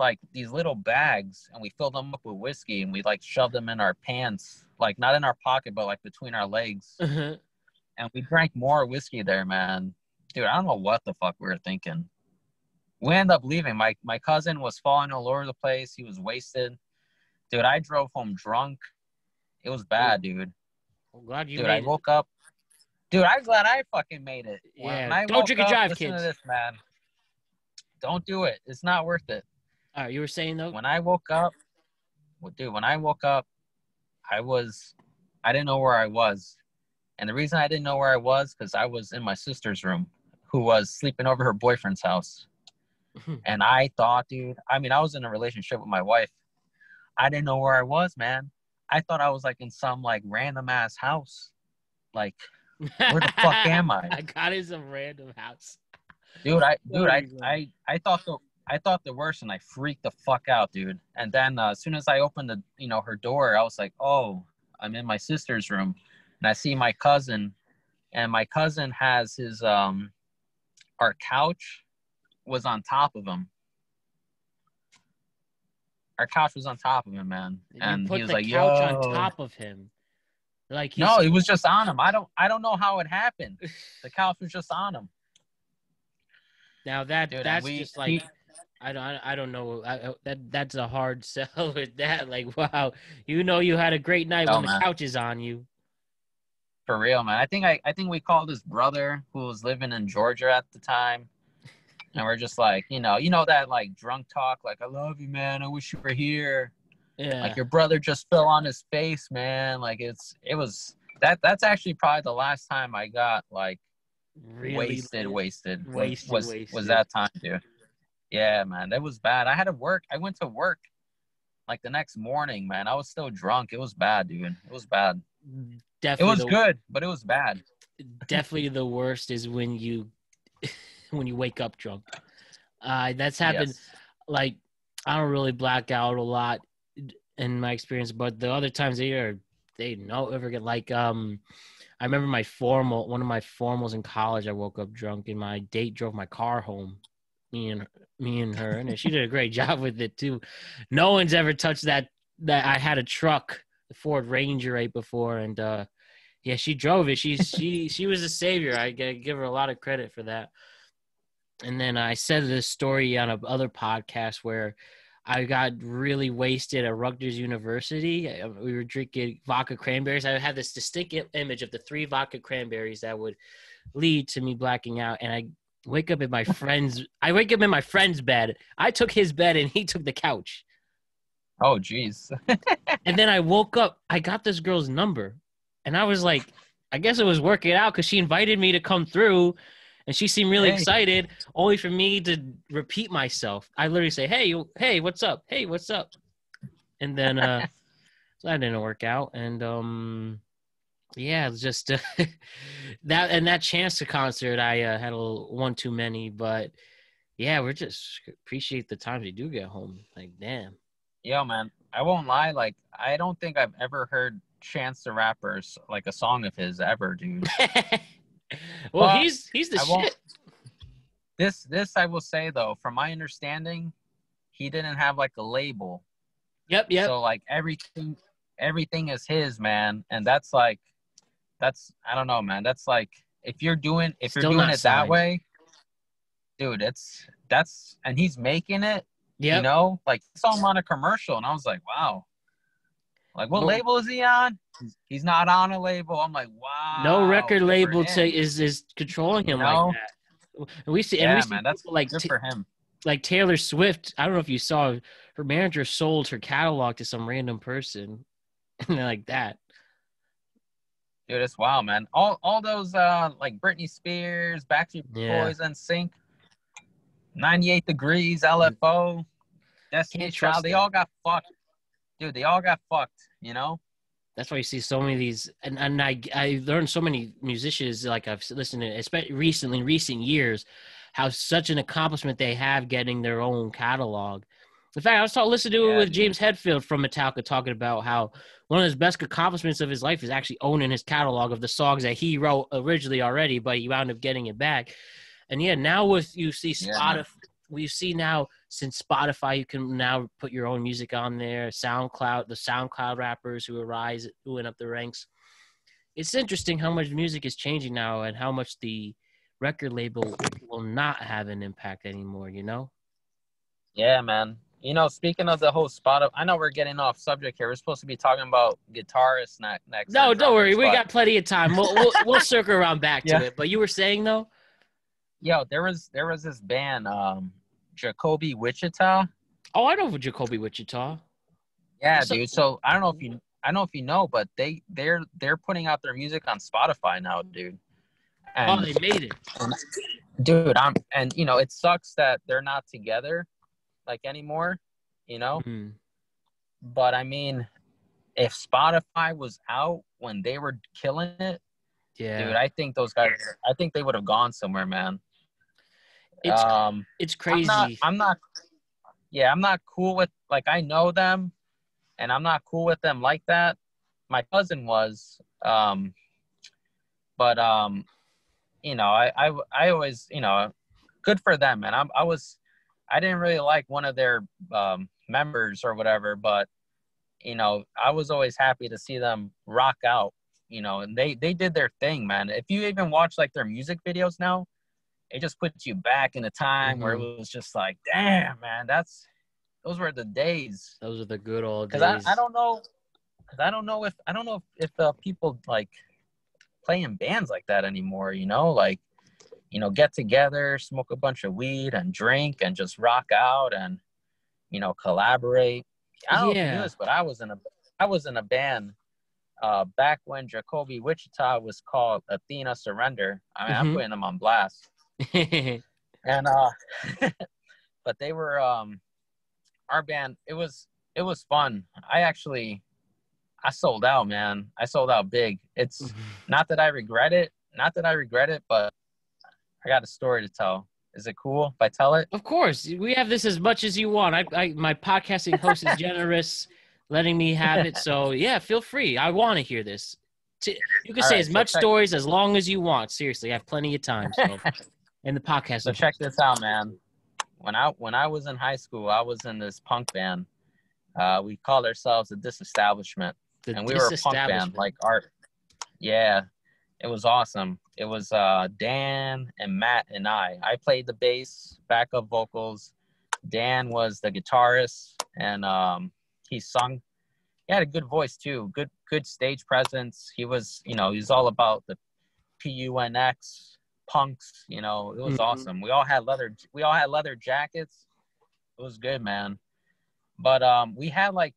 little bags and we filled them up with whiskey and we like shoved them in our pants, like not in our pocket, but like between our legs. Uh-huh. And we drank more whiskey there, man. Dude, I don't know what the fuck we were thinking. We ended up leaving. My cousin was falling all over the place. He was wasted. Dude, I drove home drunk. It was bad, dude. I'm glad you Dude, I made it. woke up. Dude, I'm glad I fucking made it. When Yeah. I Don't woke drink and up, drive, listen to kids. this, man. Don't do it. It's not worth it. All right. You were saying, though? When I woke up, when I woke up, I didn't know where I was. And the reason I didn't know where I was, because I was in my sister's room, who was sleeping over her boyfriend's house. And I thought, dude, I mean, I was in a relationship with my wife. I didn't know where I was, man. I thought I was like in some like random ass house. Like, where the fuck am I? I got in some random house. Dude, I thought the worst, and I freaked the fuck out, dude. And then as soon as I opened her door, I was like, oh, I'm in my sister's room, and I see my cousin, and my cousin has his our couch was on top of him. Our couch was on top of him, man, and he was like, You put the couch yo. on top of him. Like No, it was just on him. I don't know how it happened. The couch was just on him. Now that's just like I don't know. That's a hard sell with that. Like, wow, you know you had a great night when the couch is on you. For real, man. I think we called his brother who was living in Georgia at the time. And we're just like, you know that like drunk talk, like, I love you, man. I wish you were here. Yeah. Like your brother just fell on his face, man. Like that's actually probably the last time I got like really wasted. Was that time, dude. Yeah, man. That was bad. I went to work like the next morning, man. I was still drunk. It was bad, dude. It was bad. Definitely it was good, but it was bad. Definitely the worst is when you wake up drunk. That's happened. Yes. Like, I don't really black out a lot in my experience, but the other times they don't ever get like, I remember one of my formals in college, I woke up drunk and my date drove my car home, me and her, and she did a great job with it too. No one's ever touched that. I had a truck, the Ford Ranger right before. And, yeah, she drove it. She was a savior. I gotta give her a lot of credit for that. And then I said this story on another podcast where I got really wasted at Rutgers University. We were drinking vodka cranberries. I had this distinct image of the 3 vodka cranberries that would lead to me blacking out. And I wake up in my friend's bed. I took his bed and he took the couch. Oh, geez. And then I woke up. I got this girl's number. And I was like, I guess it was working out because she invited me to come through. And she seemed really excited, only for me to repeat myself. I literally say, hey, what's up? Hey, what's up? And then so that didn't work out. And yeah, it's just that Chance to concert, I had a little one too many. But yeah, we're just appreciate the times we do get home. Like, damn. Yo, man, I won't lie. Like, I don't think I've ever heard Chance the Rapper's like a song of his ever, dude. Well, but he's the shit. This I will say though, from my understanding, he didn't have like a label. Yep. So like everything is his, man, and that's I don't know, man. That's like if you're doing it that way, dude. And he's making it. Yep. You know, like I saw him on a commercial, and I was like, wow. Like, what label is he on? He's not on a label. I'm like, wow. No record label is controlling him like that. And we see, man, that's like good for him. like Taylor Swift, I don't know if you saw, her manager sold her catalog to some random person and like that. Dude, it's wild, man. All those like Britney Spears, Backstreet Yeah. Boys, NSYNC, 98 Degrees, LFO, Can't Destiny's Child, trust they them. all got fucked. Dude, they all got fucked, you know? That's why you see so many of these, and I learned so many musicians like I've listened to, especially recently in recent years, how such an accomplishment they have getting their own catalog. In fact, I was listening to it Yeah, with dude. James Hetfield from Metallica talking about how one of his best accomplishments of his life is actually owning his catalog of the songs that he wrote originally already, but he wound up getting it back. And yeah, now with you see Yeah, man. Spotify, we see now since Spotify, you can now put your own music on there. SoundCloud, the SoundCloud rappers who arise, who went up the ranks. It's interesting how much music is changing now and how much the record label will not have an impact anymore, you know? Yeah, man. You know, speaking of the whole spot, I know we're getting off subject here. We're supposed to be talking about guitarists next or No, don't worry. drummers, We but got plenty of time. We'll circle around back to yeah. it. But you were saying though? Yo, there was this band, Jacoby Wichita. Oh, I know Jacoby Wichita. Yeah, So, dude. So I don't know if you know, but they're putting out their music on Spotify now, dude. oh, And they made it. dude, and you know, it sucks that they're not together like anymore, you know? Mm, But I mean, if Spotify was out when they were killing it, dude, yeah. I think those guys, I think they would have gone somewhere, man. It's it's I'm not, crazy. I'm not, yeah, I'm not cool with, like, I know them and I'm not cool with them like that. My cousin was, but, you know, I always, you know, good for them, man. I didn't really like one of their, members or whatever, but, you know, I was always happy to see them rock out, you know, and they did their thing, man. If you even watch like their music videos now, it just puts you back in a time where it Hmm. was just like, damn, man, those were the days. Those are the good old Cause I days. don't know, cause I don't know if people like play in bands like that anymore, you know, like, you know, get together, smoke a bunch of weed and drink and just rock out and, you know, collaborate. I don't know if you knew Yeah. this, but I was in a band back when Jacoby Wichita was called Athena Surrender. I mean, I'm Hmm. putting them on blast. And but they were our band. It was fun. I sold out, man. I sold out big. It's not that I regret it. Not that I regret it, but I got a story to tell. Is it cool if I tell it? Of course, we have this as much as you want. My podcasting host is generous, letting me have it. So yeah, feel free. I want to hear this. You can All say right, as so much check stories as long as you want. Seriously, I have plenty of time. So, and the so podcasting check host, this out, man. When I was in high school, I was in this punk band. We called ourselves the Disestablishment, the and we were a punk band. disestablishment. Like art, yeah, it was awesome. It was Dan and Matt and I. I played the bass, backup vocals. Dan was the guitarist, and he sung. He had a good voice too. Good stage presence. He was, you know, he's all about the PUNX punks. You know, it was Mhm. awesome. We all had leather jackets. It was good, man. But we had like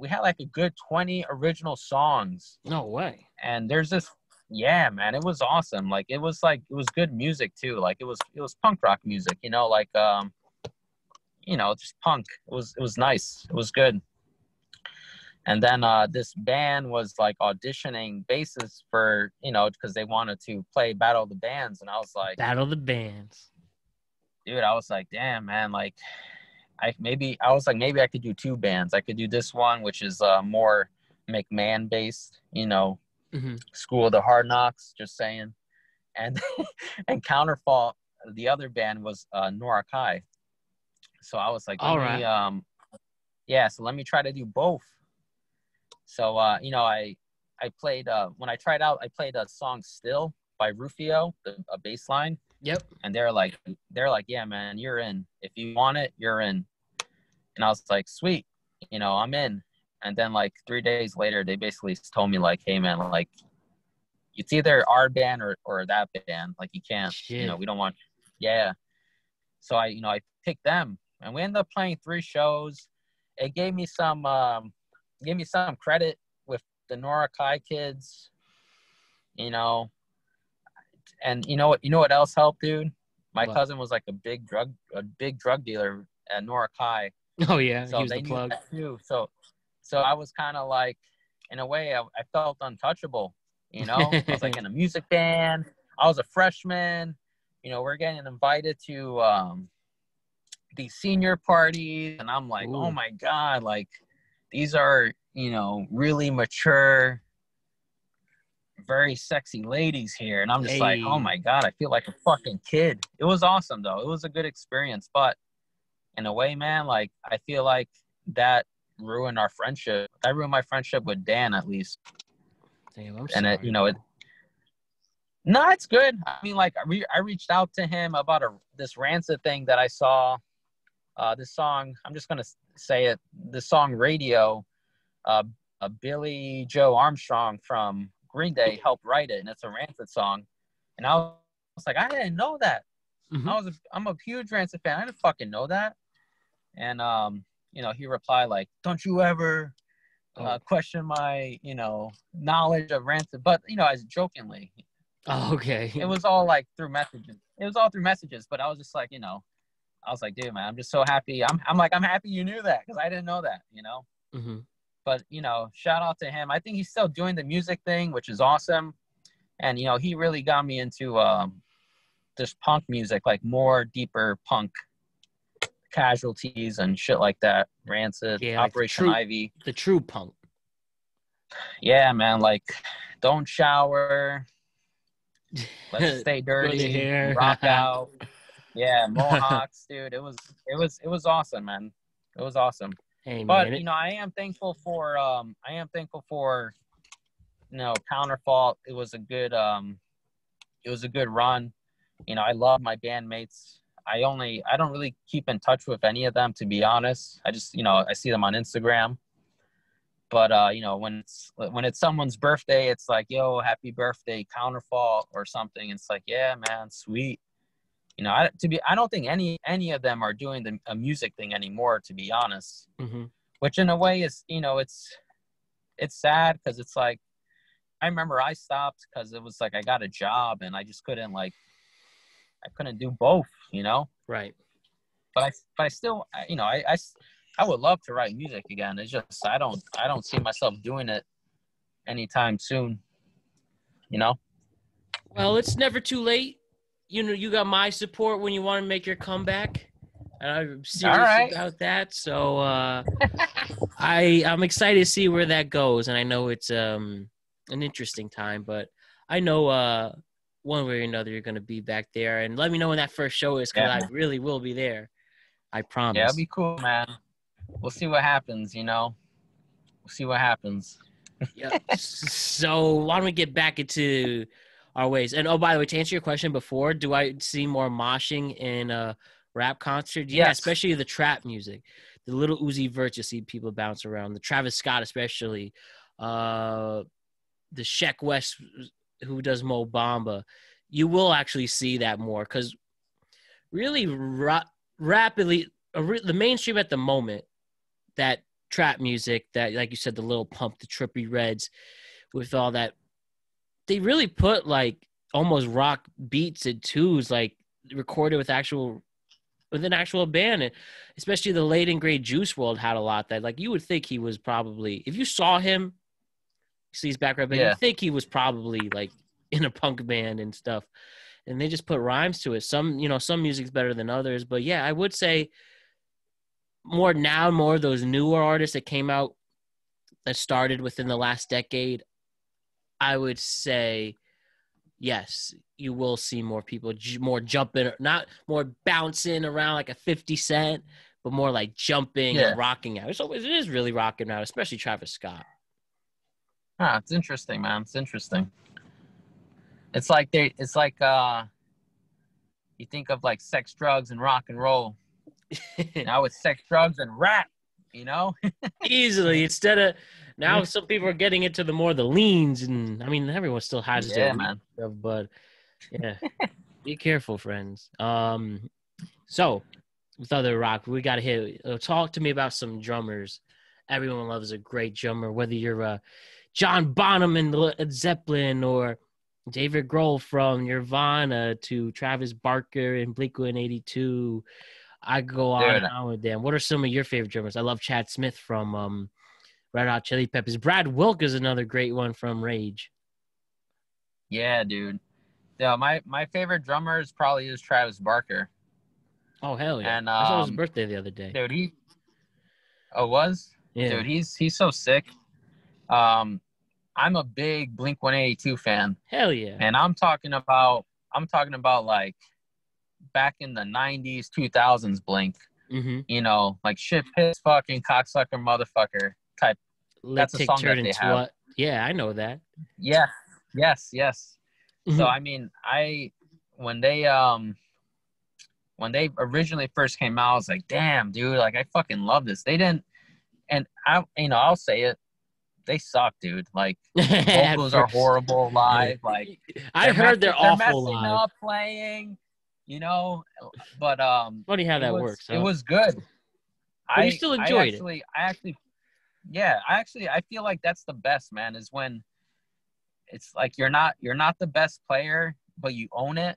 a good 20 original songs. No way. And there's this, yeah, man, it was awesome. It was good music too. Like it was punk rock music, you know, like you know, just punk. It was nice. It was good. And then this band was like auditioning bassists for, you know, because they wanted to play Battle of the Bands. And I was like, Battle of the Bands. dude, I was like, damn, man, like I was like, maybe I could do two bands. I could do this one, which is more McMahon based, you know, Hmm. School of the Hard Knocks, just saying. And and Counterfault, the other band was Norak High. So I was like, All right. so let me try to do both. So you know, I played when I tried out, I played a song Still by Rufio, a bass line. Yep. And they're like, yeah, man, you're in. If you want it, you're in. And I was like, sweet, you know, I'm in. And then like 3 days later, they basically told me like, hey man, like it's either our band or that band. Like you can't, you know, Shit. we don't want, yeah. So I picked them, and we ended up playing 3 shows. It gave me some credit with the Nora Kai kids, you know. And you know what else helped, dude? My What? cousin was like a big drug dealer at Nora Kai, Oh yeah, he so was the they knew plug. that too. So I was kind of like, in a way, I felt untouchable. I was like in a music band. I was a freshman. We're getting invited to these senior parties, and I'm like, oh Ooh. my god, like these are really mature, very sexy ladies here, and I'm just like, oh Hey. my god, I feel like a fucking kid. It was awesome though. It was a good experience, but in a way, man, like I feel like that ruined our friendship. That ruined my friendship with Dan, at least. Damn, I'm And sorry, bro. no, it's good. I mean, like I reached out to him about this Rancid thing that I saw. This song, I'm just gonna say it. The song "Radio," uh, Billy Joe Armstrong from Green Day helped write it, and it's a Rancid song. And I was like, I didn't know that. Mm-hmm. I'm a huge Rancid fan. I didn't fucking know that. And he replied like, "Don't you ever question my knowledge of Rancid?" But as jokingly. Oh, okay. It was all like through messages. It was all through messages, but I was just like, I was like, dude, man, I'm just so happy. I'm happy you knew that, because I didn't know that. Mm-hmm. But shout out to him. I think he's still doing the music thing, which is awesome. And he really got me into this punk music, like more deeper punk, Casualties and shit like that. Rancid, Yeah, like Operation Ivy. the true punk. Yeah, man, like Don't Shower, Let's Stay Grow the Dirty, Rock hair. Out. Yeah, Mohawks, dude. It was awesome, man. It was awesome. Hey But man. I am thankful for Counterfault. It was a good run. I love my bandmates. I don't really keep in touch with any of them, to be honest. I just I see them on Instagram. But when it's someone's birthday, it's like, yo, happy birthday, Counterfault or something. It's like, yeah, man, sweet. I don't think any of them are doing a music thing anymore, to be honest. Mm-hmm. Which in a way is, it's sad, because it's like, I remember I stopped because it was like I got a job and I just couldn't I couldn't do both, Right. But I still, I would love to write music again. It's just I don't see myself doing it anytime soon, Well, it's never too late. You got my support when you want to make your comeback. And I'm serious about that. So I'm excited to see where that goes. And I know it's an interesting time, but I know one way or another you're going to be back there. And let me know when that first show is, because I really will be there. I promise. Yeah, it'll be cool, man. We'll see what happens, We'll see what happens. Yeah. So why don't we get back into our ways? And by the way, to answer your question before, do I see more moshing in a rap concert? Yeah, Yes. Especially the trap music. The Little Uzi Vert, you see people bounce around. The Travis Scott, especially. The Sheck West, who does Mo Bamba. You will actually see that more, because really rapidly, the mainstream at the moment, that trap music, that, like you said, the Lil Pump, the Trippie Reds, with all that, they really put like almost rock beats and twos, like recorded with an actual band. And especially the late and great Juice WRLD had a lot that, like, you would think he was probably, if you saw him, see his background, but you'd think he was probably like in a punk band and stuff. And they just put rhymes to it. Some music's better than others, but yeah, I would say more of those newer artists that came out, that started within the last decade. I would say, yes, you will see more people more jumping, not more bouncing around like a 50 Cent, but more like jumping and rocking out. So it is really rocking out, especially Travis Scott. It's interesting, man. It's interesting. It's like you think of like sex, drugs, and rock and roll. Now it's sex, drugs, and rap, Easily. Instead of, now some people are getting into the leans, and I mean, everyone still has their stuff, but yeah, be careful, friends. So, with other rock, we got to hit. Talk to me about some drummers. Everyone loves a great drummer, whether you're John Bonham in Led Zeppelin or David Grohl from Nirvana to Travis Barker and Blink-182. I go on Dude, and on with them. What are some of your favorite drummers? I love Chad Smith from Red Hot Chili Peppers. Brad Wilk is another great one from Rage. yeah, dude. Yeah, my favorite drummer is probably Travis Barker. Oh hell yeah! And I saw his birthday the other day. dude, was? Yeah. Dude, he's so sick. I'm a big Blink-182 fan. Hell yeah. And I'm talking about like back in the 90s, 2000s Blink. Mm-hmm. You know, like shit piss fucking cocksucker motherfucker type. That's a song that they have. What? Yeah, I know that. Yeah. Yes. Mm-hmm. So I mean, when they originally first came out, I was like, damn, dude, like I fucking love this. They didn't, and I'll say it, they suck, dude. Like vocals are horrible live. Like I heard they're awful messing live. up playing, you know. But funny how that works. Huh? It was good. But you still enjoyed it. I feel like that's the best, man. Is when it's like you're not the best player, but you own it,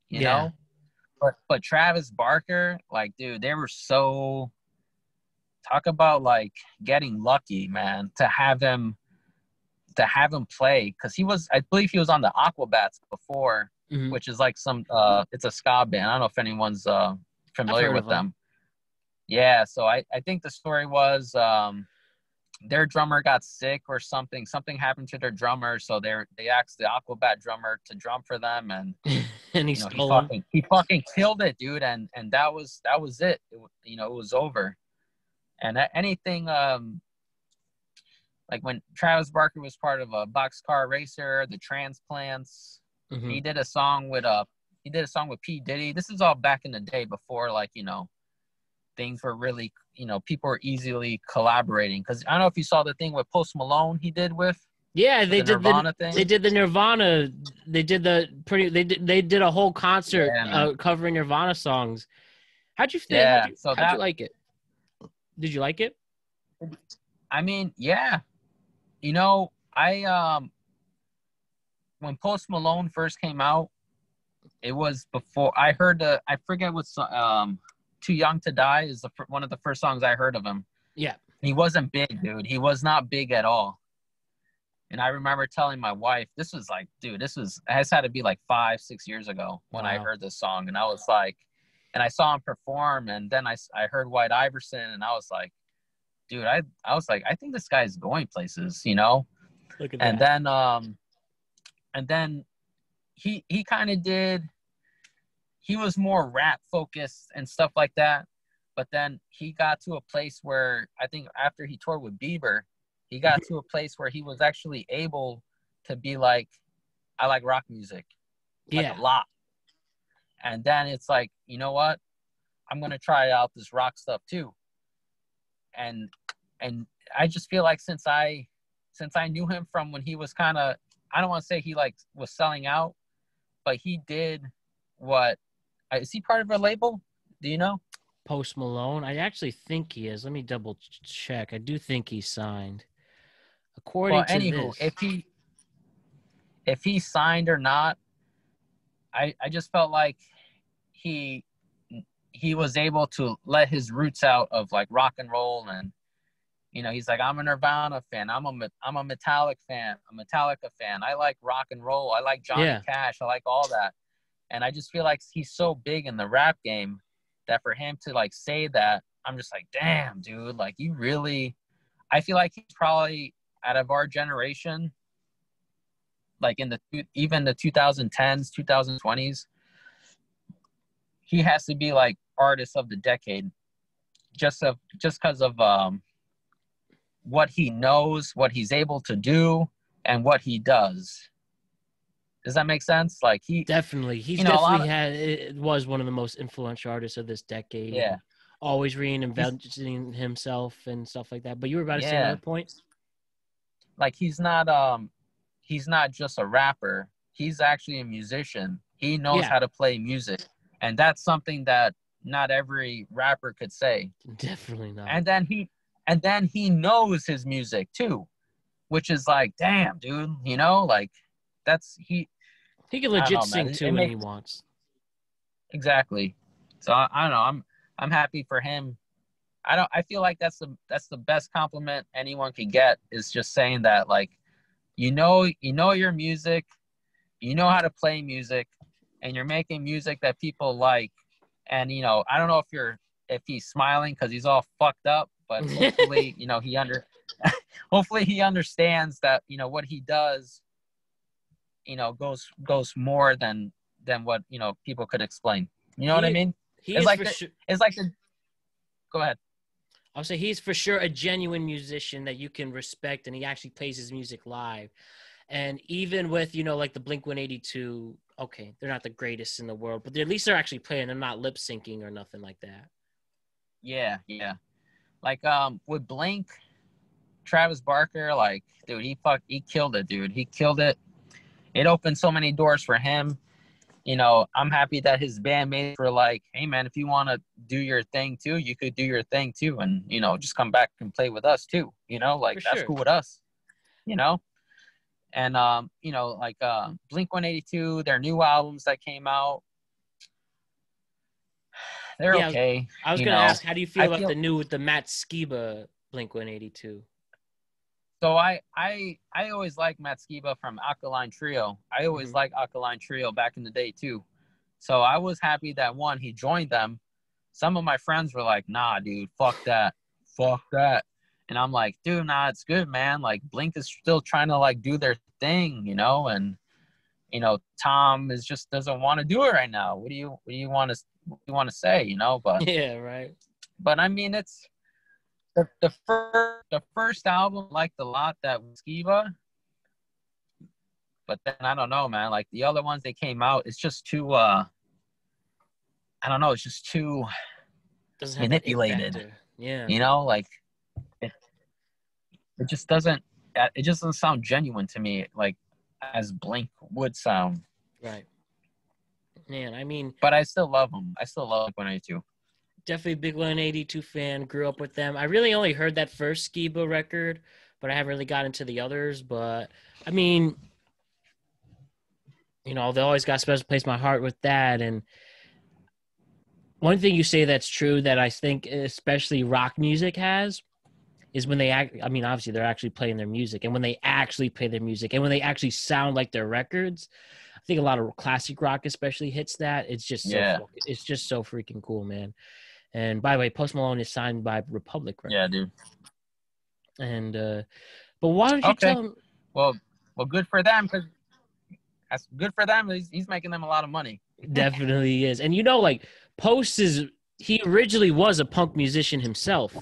you know. But Travis Barker, like, dude, they were so. Talk about like getting lucky, man, to have him play, because I believe he was on the Aquabats before, mm-hmm. which is like some it's a ska band. I don't know if anyone's familiar with them. Yeah, so I think the story was their drummer got sick or something. Something happened to their drummer, so they asked the Aquabat drummer to drum for them, and and he fucking killed it, dude. And that was it. It was over. And anything like when Travis Barker was part of a Boxcar Racer, the Transplants, mm-hmm. he did a song with P. Diddy. This is all back in the day before, like, things were really, people were easily collaborating. Because I don't know if you saw the thing with Post Malone he did with. Yeah, they did Nirvana thing. They did the Nirvana. They did They did a whole concert covering Nirvana songs. How'd you feel? Yeah, how'd you like it? Did you like it? I mean, yeah. When Post Malone first came out, it was before I heard I forget what Too Young to Die is one of the first songs I heard of him. Yeah. He wasn't big, dude. He was not big at all. And I remember telling my wife, this had to be like 5-6 years ago when I heard this song. And I was like, and I saw him perform, and then I heard White Iverson, and I was like, dude, I was like, I think this guy's going places, Look at that. And then he kind of he was more rap focused and stuff like that. But then he got to a place where I think after he toured with Bieber, he got to a place where he was actually able to be like, I like rock music, like a lot. And then it's like, you know what? I'm going to try out this rock stuff too. And I just feel like since I knew him from when he was kind of, I don't want to say he like was selling out, but he did what, is he part of a label? Do you know? Post Malone? I actually think he is. Let me double check. I do think he's signed. According to this. If he signed or not, I just felt like he was able to let his roots out of like rock and roll, and he's like, I'm a Nirvana fan, I'm a Metallica fan, I like rock and roll, I like Johnny Cash, I like all that. And I just feel like he's so big in the rap game that for him to like say that, I'm just like, damn, dude, like you really, I feel like he's probably out of our generation, like even the 2010s, 2020s, he has to be like artist of the decade, just because of what he knows, what he's able to do, and what he does. Does that make sense? Like he's definitely it was one of the most influential artists of this decade. Yeah, always reinventing himself and stuff like that. But you were about to say another point. Like he's not just a rapper. He's actually a musician. He knows how to play music. And that's something that not every rapper could say. Definitely not. And then he knows his music too, which is like, damn, dude, you know, like that's He can I don't legit know, man. sing It too when he makes wants. exactly. So I don't know. I'm happy for him. I feel like that's the best compliment anyone could get is just saying that like you know your music, you know how to play music, and you're making music that people like. And you know, I don't know if he's smiling because he's all fucked up, but hopefully, you know, hopefully he understands that, you know, what he does, you know, goes more than what, you know, people could explain. You know what I he mean? he It's is like for sure. go ahead. I'll say he's for sure a genuine musician that you can respect, and he actually plays his music live. And even with, you know, like the Blink 182, okay, they're not the greatest in the world, but at least they're actually playing. They're not lip syncing or nothing like that. Yeah, yeah. Like with Blink, Travis Barker, like, dude, he killed it, dude. He killed it. It opened so many doors for him. You know, I'm happy that his bandmates were like, hey man, if you want to do your thing too, you could do your thing too, and you know, just come back and play with us too. You know, like For that's sure. cool with us. You know, and you know, like Blink 182, their new albums that came out, they're Yeah, okay. I was You gonna know, ask, how do you feel I about feel the Matt Skiba Blink 182? so I always liked Matt Skiba from Alkaline Trio. I always Mm-hmm. liked Alkaline Trio back in the day too. So I was happy that one, he joined them. Some of my friends were like, nah, dude, fuck that. Fuck that. And I'm like, dude, nah, it's good, man. Like Blink is still trying to like do their thing, you know, and you know, Tom is just doesn't want to do it right now. What do you want to say, you know? Yeah, right. But I mean it's the first album I liked a lot, that was Skiba. But then I don't know, man. Like the other ones that came out, it's just too I don't know, it's just too Doesn't have that it manipulated. factor. Yeah. You know, like it, it just doesn't sound genuine to me, like as Blink would sound. Right. Man, I mean, But I still love them. I still love 182. definitely a big 182 fan. Grew up with them. I really only heard that first Skiba record, but I haven't really got into the others. But I mean, you know, they always got a special place in my heart with that. And one thing you say that's true that I think especially rock music has is when they act. I mean, obviously they're actually playing their music, and when they actually play their music, and when they actually sound like their records. I think a lot of classic rock especially hits that. Yeah. It's just so freaking cool, man. And by the way, Post Malone is signed by Republic Records. Yeah, dude. And but why don't you Okay. tell him? Well, good for them, because that's good for them. He's making them a lot of money. Definitely is. And you know, like he originally was a punk musician himself.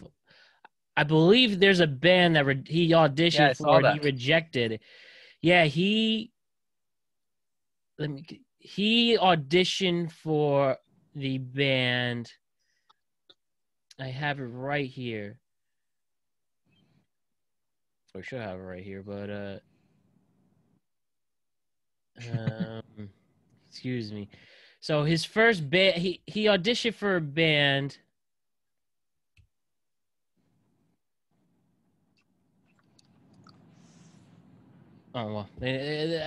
I believe there's a band that he auditioned Yeah, I for saw and he that. rejected. Yeah, he auditioned for the band. I have it right here. I should have it right here, but excuse me. So his first band, he auditioned for a band. Oh well,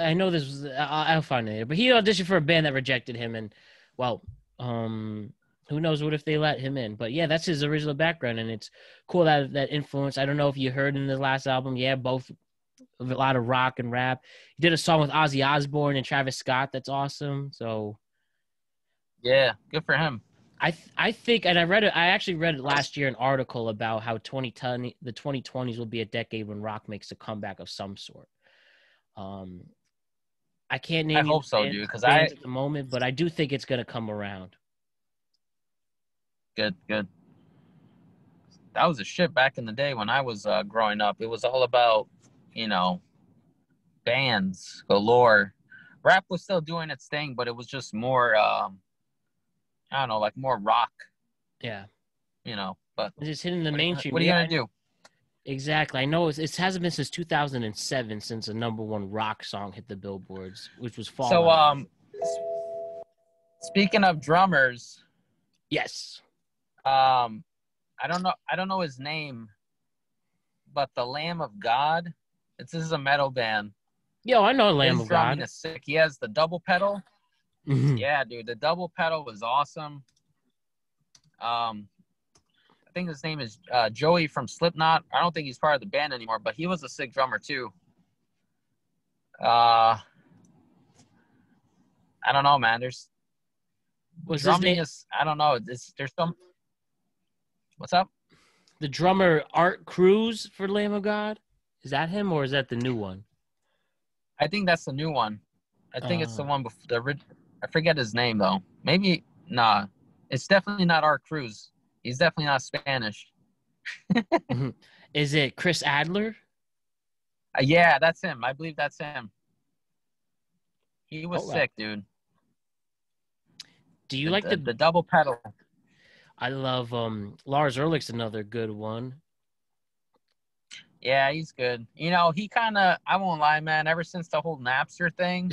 I know this was. I'll find it. But he auditioned for a band that rejected him, and well, who knows what if they let him in? But yeah, that's his original background, and it's cool that influence. I don't know if you heard in the last album. Yeah, both a lot of rock and rap. He did a song with Ozzy Osbourne and Travis Scott. That's awesome. So Yeah, good for him. I think, and I actually read it last year, an article about how the 2020s will be a decade when rock makes a comeback of some sort. Um, I can't I name you hope so, dude, because bands at the moment, but I do think it's going to come around. good. That was a shit back in the day when I was growing up. It was all about, you know, bands galore. Rap was still doing its thing, but it was just more, I don't know, like more rock, Yeah. you know. But It's just hitting the mainstream. what are you Yeah, gonna do? exactly. I know it hasn't been since 2007 since a number one rock song hit the billboards, which was So, Fallout. speaking of drummers, Yes. I don't know his name, but the Lamb of God. This is a metal band. Yo, I know Lamb His of drumming God. is sick. He has the double pedal. Mhm. Yeah, dude, the double pedal was awesome. I think his name is Joey from Slipknot. I don't think he's part of the band anymore, but he was a sick drummer too. I don't know, man. There's Was his drumming name is I don't know. There's some. What's up? the drummer Art Cruz for Lamb of God? Is that him or is that the new one? I think that's the new one. I think it's the Uh, one before. I forget his name though. Maybe nah. It's definitely not Art Cruz. He's definitely not Spanish. mhm. Is it Chris Adler? Yeah, that's him. I believe that's him. He was Okay. sick, dude. Do you The like the, the the double pedal. I love Lars Ulrich's another good one. Yeah, he's good. You know, he kind of, I won't lie, man, ever since the whole Napster thing.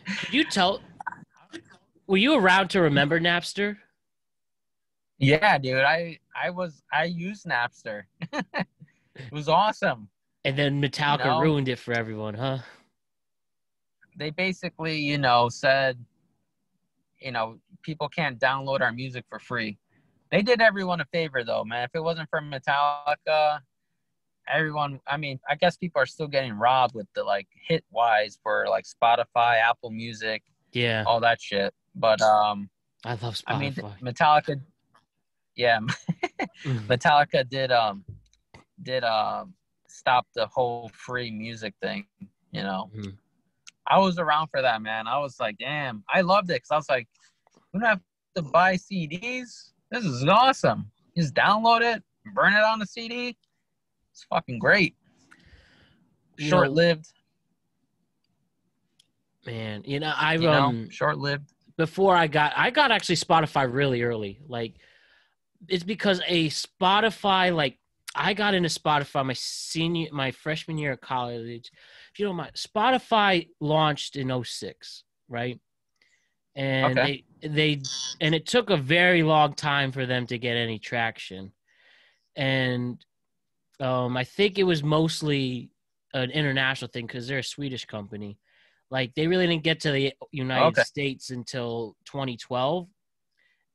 Could you tell were you around to remember Napster? Yeah, dude, I used Napster. It was awesome. And then You Metallica know, ruined it for everyone, huh? they basically, said, people can't download our music for free. They did everyone a favor though, man. If it wasn't for Metallica, everyone, I mean, I guess people are still getting robbed with the like hit wise for like Spotify, Apple Music, Yeah. all that shit. But I love I mean, Spotify. Metallica, yeah, Mhm. Metallica did stop the whole free music thing. You know, Mhm. I was around for that, man. I was like, damn, I loved it because I was like, we don't have to buy CDs. This is awesome. You just download it, burn it on the CD. It's fucking great. You Short know, lived, man, I short lived. before I got actually Spotify really early. Like it's because a Spotify like I got into Spotify my freshman year of college. If you don't mind, Spotify launched in '06, right? And Okay. and it took a very long time for them to get any traction. And I think it was mostly an international thing because they're a Swedish company. Like they really didn't get to the United Okay. States until 2012.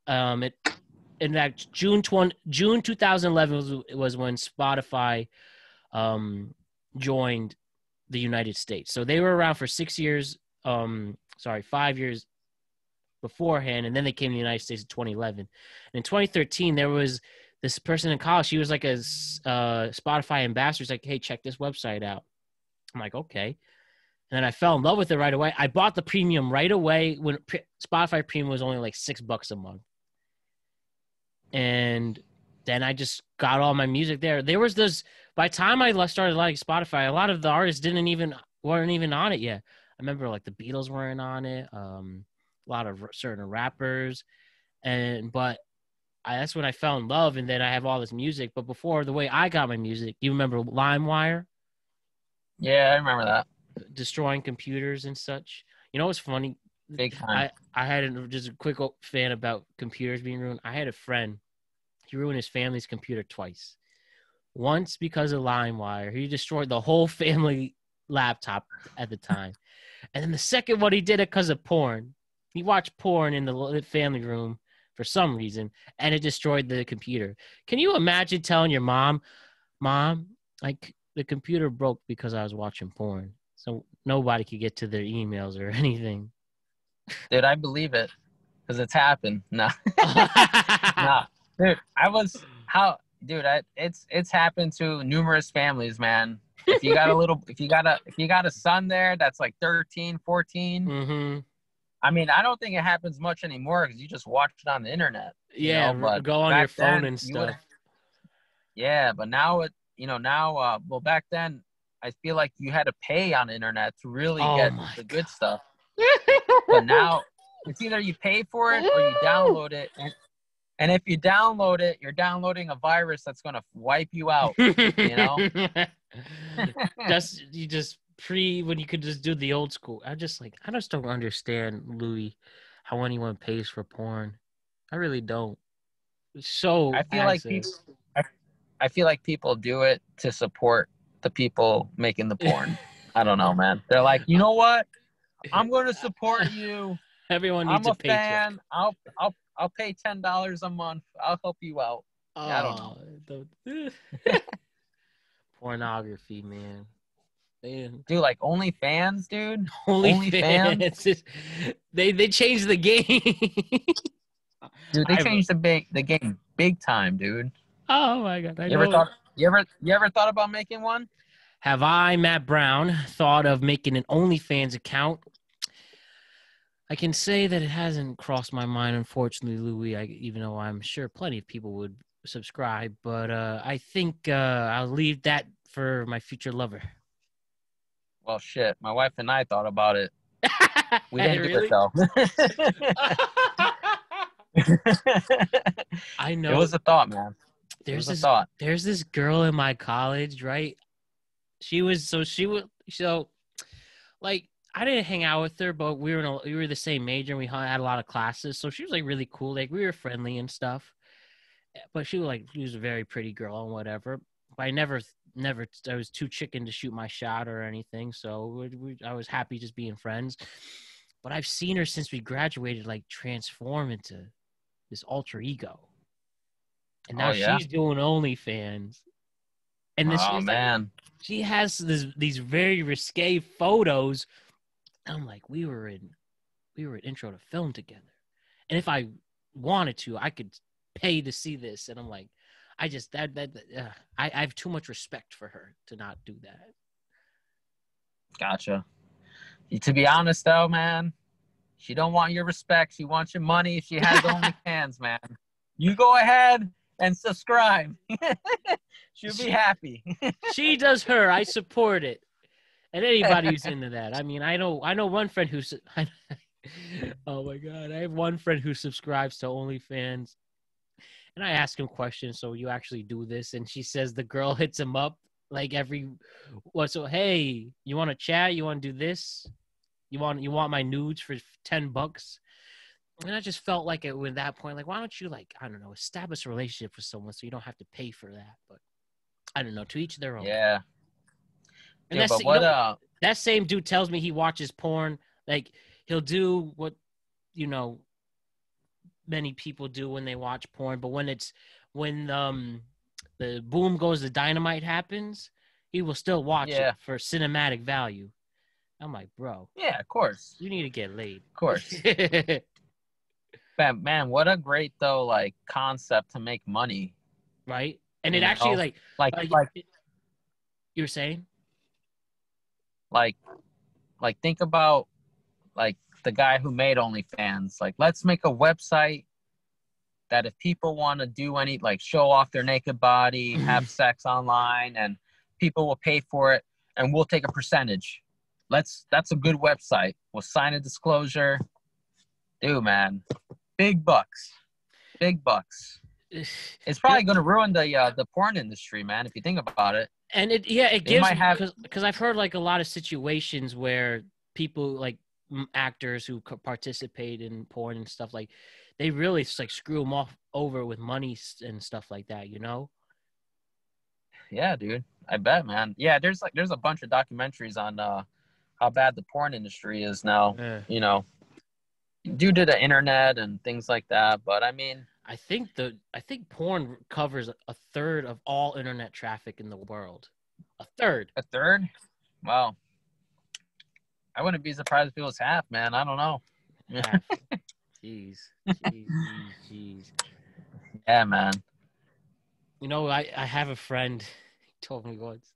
It in fact June 2011 was when Spotify joined the United States. So they were around for 6 years. 5 years beforehand, and then they came to the United States in 2011. And in 2013, there was this person in college. She was like a Spotify ambassador. She's like, "Hey, check this website out." I'm like, "Okay." And then I fell in love with it right away. I bought the premium right away when Spotify premium was only like $6 a month. And then I just got all my music there. There was this by the time I started liking Spotify, a lot of the artists weren't even on it yet. I remember like the Beatles weren't on it. A lot of certain rappers, but that's when I fell in love, and then I have all this music. But before, the way I got my music, you remember LimeWire, Yeah, I remember that. destroying computers and such. You know what's funny? Big time. I had just a quick fan about computers being ruined. I had a friend. He ruined his family's computer twice. Once because of LimeWire, he destroyed the whole family laptop at the time, and then the second one he did it because of porn. He watched porn in the family room for some reason, and it destroyed the computer. Can you imagine telling your mom, like the computer broke because I was watching porn, so nobody could get to their emails or anything? Dude, I believe it because it's happened. Nah, nah, dude. It's happened to numerous families, man. If you got a son there that's like 13, 14. Mm-hmm. I mean, I don't think it happens much anymore because you just watch it on the internet, Yeah, but go on your back phone then and you would, stuff. yeah, but well, back then I feel like you had to pay on the internet to really Oh get my the good god. stuff. But now it's either you pay for it or you download it. And if you download it, you're downloading a virus that's going to wipe you out, you know? You just when you could just do the old school. I just don't understand, Louis, how anyone pays for porn. I really don't. It's so I feel like access. people. I feel like people do it to support the people making the porn. I don't know, man. They're like, you know what? I'm going to support you. Everyone needs I'm a a paycheck. fan. I'll pay $10 a month. I'll help you out. Yeah, I don't know. Oh, pornography, man. Man. Dude, like OnlyFans, dude. OnlyFans, OnlyFans. They changed the game. dude. They I've changed the game big time, dude. oh my god, I You ever know. thought? You ever thought about making one? Have I, Matt Brown, thought of making an OnlyFans account? I can say that it hasn't crossed my mind, unfortunately, Louie. Even though I'm sure plenty of people would subscribe, but I think I'll leave that for my future lover. Well, shit. My wife and I thought about it. We didn't do it Really? though. I It know. was a thought, man. It There's was a this. thought. There's this girl in my college, right? She was like I didn't hang out with her, but we were the same major and we had a lot of classes. So she was like really cool. Like we were friendly and stuff. But she was a very pretty girl and whatever. But I never I was too chicken to shoot my shot or anything. So I was happy just being friends. But I've seen her since we graduated like transform into this alter ego. And Oh now yeah. she's doing OnlyFans. And then Oh she's like, man. she has these very risque photos. I'm like, we were in intro to film together. And if I wanted to, I could pay to see this. And I'm like, I just I have too much respect for her to not do that. Gotcha. To be honest though, man, she don't want your respect. She wants your money. She has OnlyFans, man. You go ahead and subscribe. She'll be happy. She does her. I support it. And anybody who's into that. I mean, I know one friend who's oh my god, I have one friend who subscribes to OnlyFans. And I ask him questions, so you actually do this? And she says the girl hits him up like so hey, you want to chat? You want to do this? You want my nudes for $10? And I just felt like at that point, like, why don't you, like, I don't know, establish a relationship with someone so you don't have to pay for that? But I don't know, to each their own. Yeah. And Dude, that's, but what that same dude tells me he watches porn. Like, he'll do what, many people do when they watch porn. But when the boom goes, the dynamite happens, he will still watch it for cinematic value. I'm like, bro. Yeah, of course. You need to get laid. Of course. Man, what a great though, like concept to make money. Right? And it actually like you were saying? Like think about like the guy who made OnlyFans. Like, let's make a website that if people want to do any, like, show off their naked body, have sex online, and people will pay for it, and we'll take a percentage. That's a good website. We'll sign a disclosure. Dude, man, big bucks. It's probably going to ruin the porn industry, man, if you think about it. And it gives, because I've heard like a lot of situations where people like actors who participate in porn and stuff, like they really like screw them over with money and stuff like that, Yeah, dude, I bet, man. Yeah, there's a bunch of documentaries on how bad the porn industry is now. Due to the internet and things like that. But I mean, I think porn covers a third of all internet traffic in the world. A third. Wow. I wouldn't be surprised if it was half, man. I don't know. Half. Jeez. Yeah, man. I have a friend. He told me once.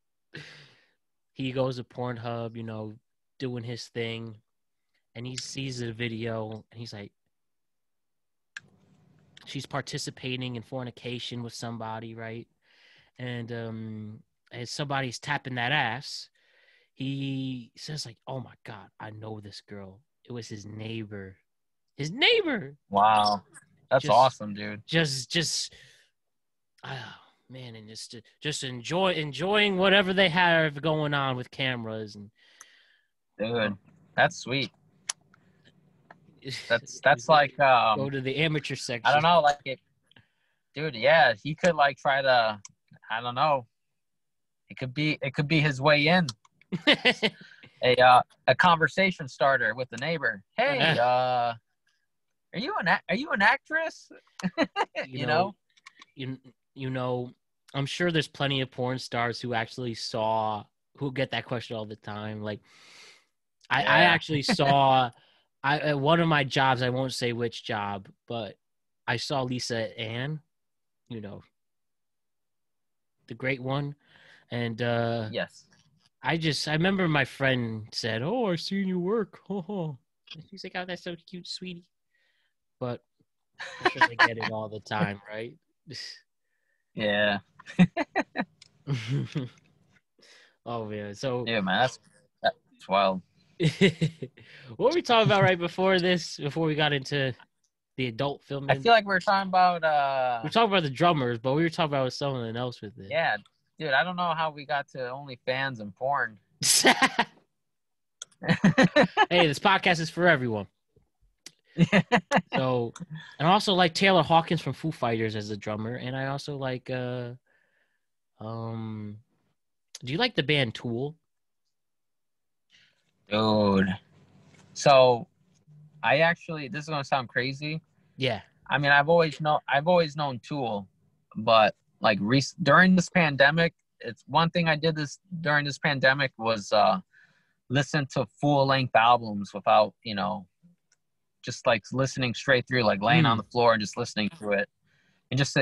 He goes to Pornhub, doing his thing, and he sees the video, and he's like, she's participating in fornication with somebody, right? And as somebody's tapping that ass, he says like, oh my God, I know this girl. It was his neighbor. Wow. That's awesome, dude. Just oh man, and just enjoying whatever they have going on with cameras. And dude, that's sweet. That's like Go to the amateur I section. don't know, like it, dude. Yeah, he could like try to. I don't know. It could be his way in. A conversation starter with the neighbor. Hey, are you an actress? you You know, know? you you know, I'm sure there's plenty of porn stars who get that question all the time. Like I Yeah. actually saw I at one of my jobs, I won't say which job, but I saw Lisa Ann, you know, the great one. And Yes. I remember my friend said, "Oh, I seen you work." And she's like, "Oh, that's so cute, sweetie." But I'm sure they get it all the time, right? Yeah. Oh man. So Yeah, man. That's wild. what were we talking about right before this? Before we got into the adult I filming? feel like we're talking about We were talking about the drummers, but we were talking about something else with it. yeah, dude. I don't know how we got to OnlyFans and porn. Hey, this podcast is for everyone. So, and I also like Taylor Hawkins from Foo Fighters as a drummer, and I also like um do you like the band Tool? Dude. So I actually, this is gonna sound crazy. Yeah. I mean, I've always known Tool, but like during this pandemic, it's one thing I did this during this pandemic was listen to full length albums without, just like listening straight through, like laying on the floor and just listening to it, and just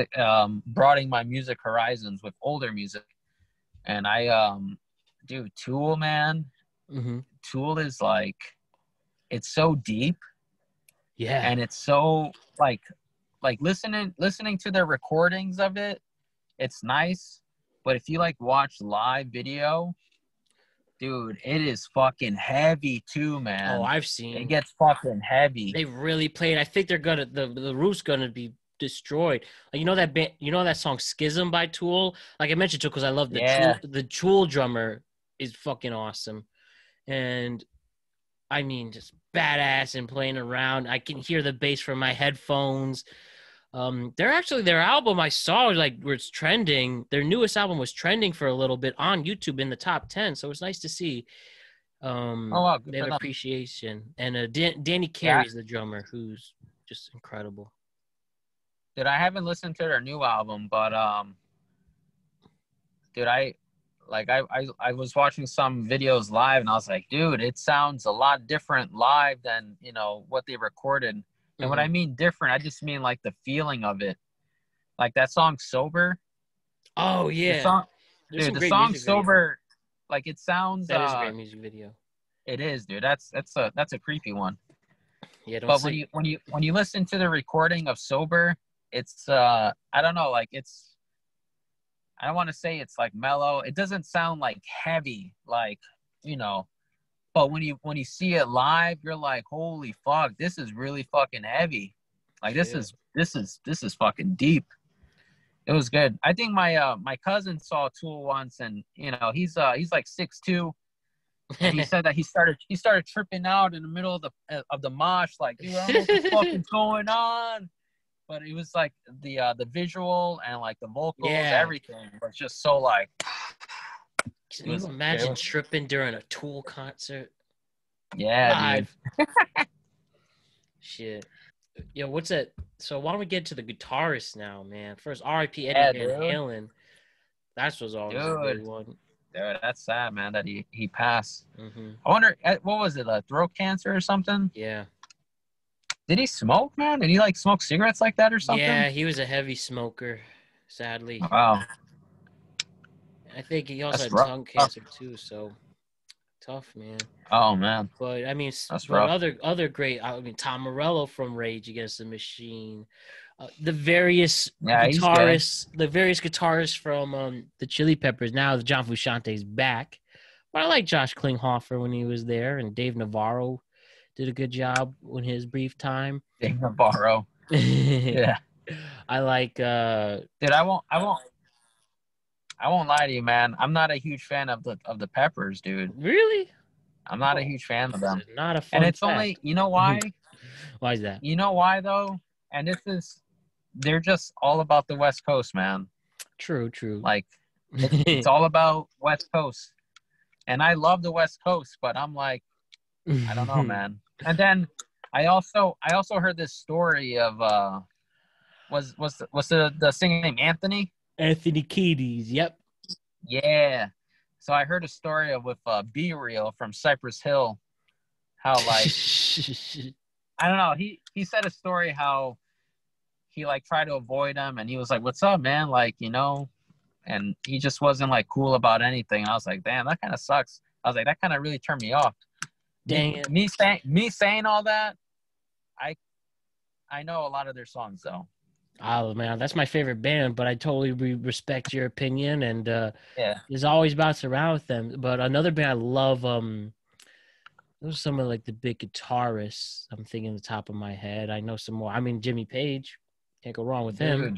broadening my music horizons with older music. And dude, Tool, man, Mm-hmm. Tool is like, it's so deep, Yeah. and it's so like listening to their recordings of it, it's nice. But if you like watch live video, dude, it is fucking heavy too, Oh, man. I've It seen. gets fucking heavy. They really played. I think they're gonna the roof's gonna be destroyed. Like, you know that band, you know that song Schism by Tool. Like I mentioned Tool because I love the Tool. Yeah. The Tool drummer is fucking awesome, and I mean just badass and playing around. I can hear the bass from my headphones. Their album I saw like where it's trending. Their newest album was trending for a little bit on YouTube in the top 10. So it's nice to see. Oh wow, good They have for them. appreciation, and Danny Yeah, Carey's the drummer, who's just incredible. dude, I haven't listened to their new album, but dude, I was watching some videos live, and I was like, dude, it sounds a lot different live than what they recorded. And what Mm-hmm. I mean different, I just mean like the feeling of it. Like that song "Sober." Oh The yeah, song, there's dude, some the great song music video. "Sober," like it sounds. That is a great music video. It is, dude. That's a creepy one. Yeah, don't But when sleep. you listen to the recording of "Sober," it's I don't know, like it's, I don't want to say it's like mellow. It doesn't sound like heavy, like you know. But when you see it live, you're like, holy fuck, this is really fucking heavy. Like this Shit. is this is fucking deep. It was good. I think my cousin saw Tool once, and he's like 6'2", and he said that he started tripping out in the middle of the mosh, like, dude, I don't know what the fuck is going on. But it was like the visual and like the vocals, Yeah. everything was just so like. Can you imagine tripping during a Tool concert? Yeah, Live. dude. Shit. Yo, what's that? So why don't we get to the guitarist now, man? First, R.I.P. Eddie Yeah, Van dude. Halen. That was always a big Dude, one. dude, that's sad, man, that he passed. Mm-hmm. I wonder, what was it, throat cancer or something? Yeah. Did he smoke, man? Did he like smoke cigarettes like that or something? Yeah, he was a heavy smoker, sadly. Wow, I think he also that's had rough. tongue cancer too, so tough, man. Oh man, But I mean, that's but rough. other great. I mean, Tom Morello from Rage Against the Machine, the various Yeah, he's good. guitarists from the Chili Peppers. Now the John Frusciante's back, but I like Josh Klinghoffer when he was there, and Dave Navarro did a good job in his brief time. Dave Navarro. Yeah, I like. dude, I won't lie to you, man. I'm not a huge fan of the Peppers, dude. Really? I'm not a huge fan of them. Not a fun And it's fact. only, you know why? Why is that? You know why though? And they're just all about the West Coast, man. True, true. Like it's all about West Coast. And I love the West Coast, but I'm like, I don't know, man. And then I also heard this story of was the singer named Anthony? Anthony Kiedis. Yep. Yeah. So I heard a story of with Be Real from Cypress Hill, how like I don't know, he said a story how he like tried to avoid him and he was like, "What's up, man?" Like, and he just wasn't like cool about anything. And I was like, "Damn, that kind of sucks." I was like, "That kind of really turned me off." Dang it. Me saying all that, I know a lot of their songs though. Oh man, that's my favorite band, but I totally respect your opinion, and Yeah. there's always bouts around with them. But another band I love, those are some of like the big guitarists. I'm thinking the top of my head. I know some more. I mean, Jimmy Page, can't go wrong with him.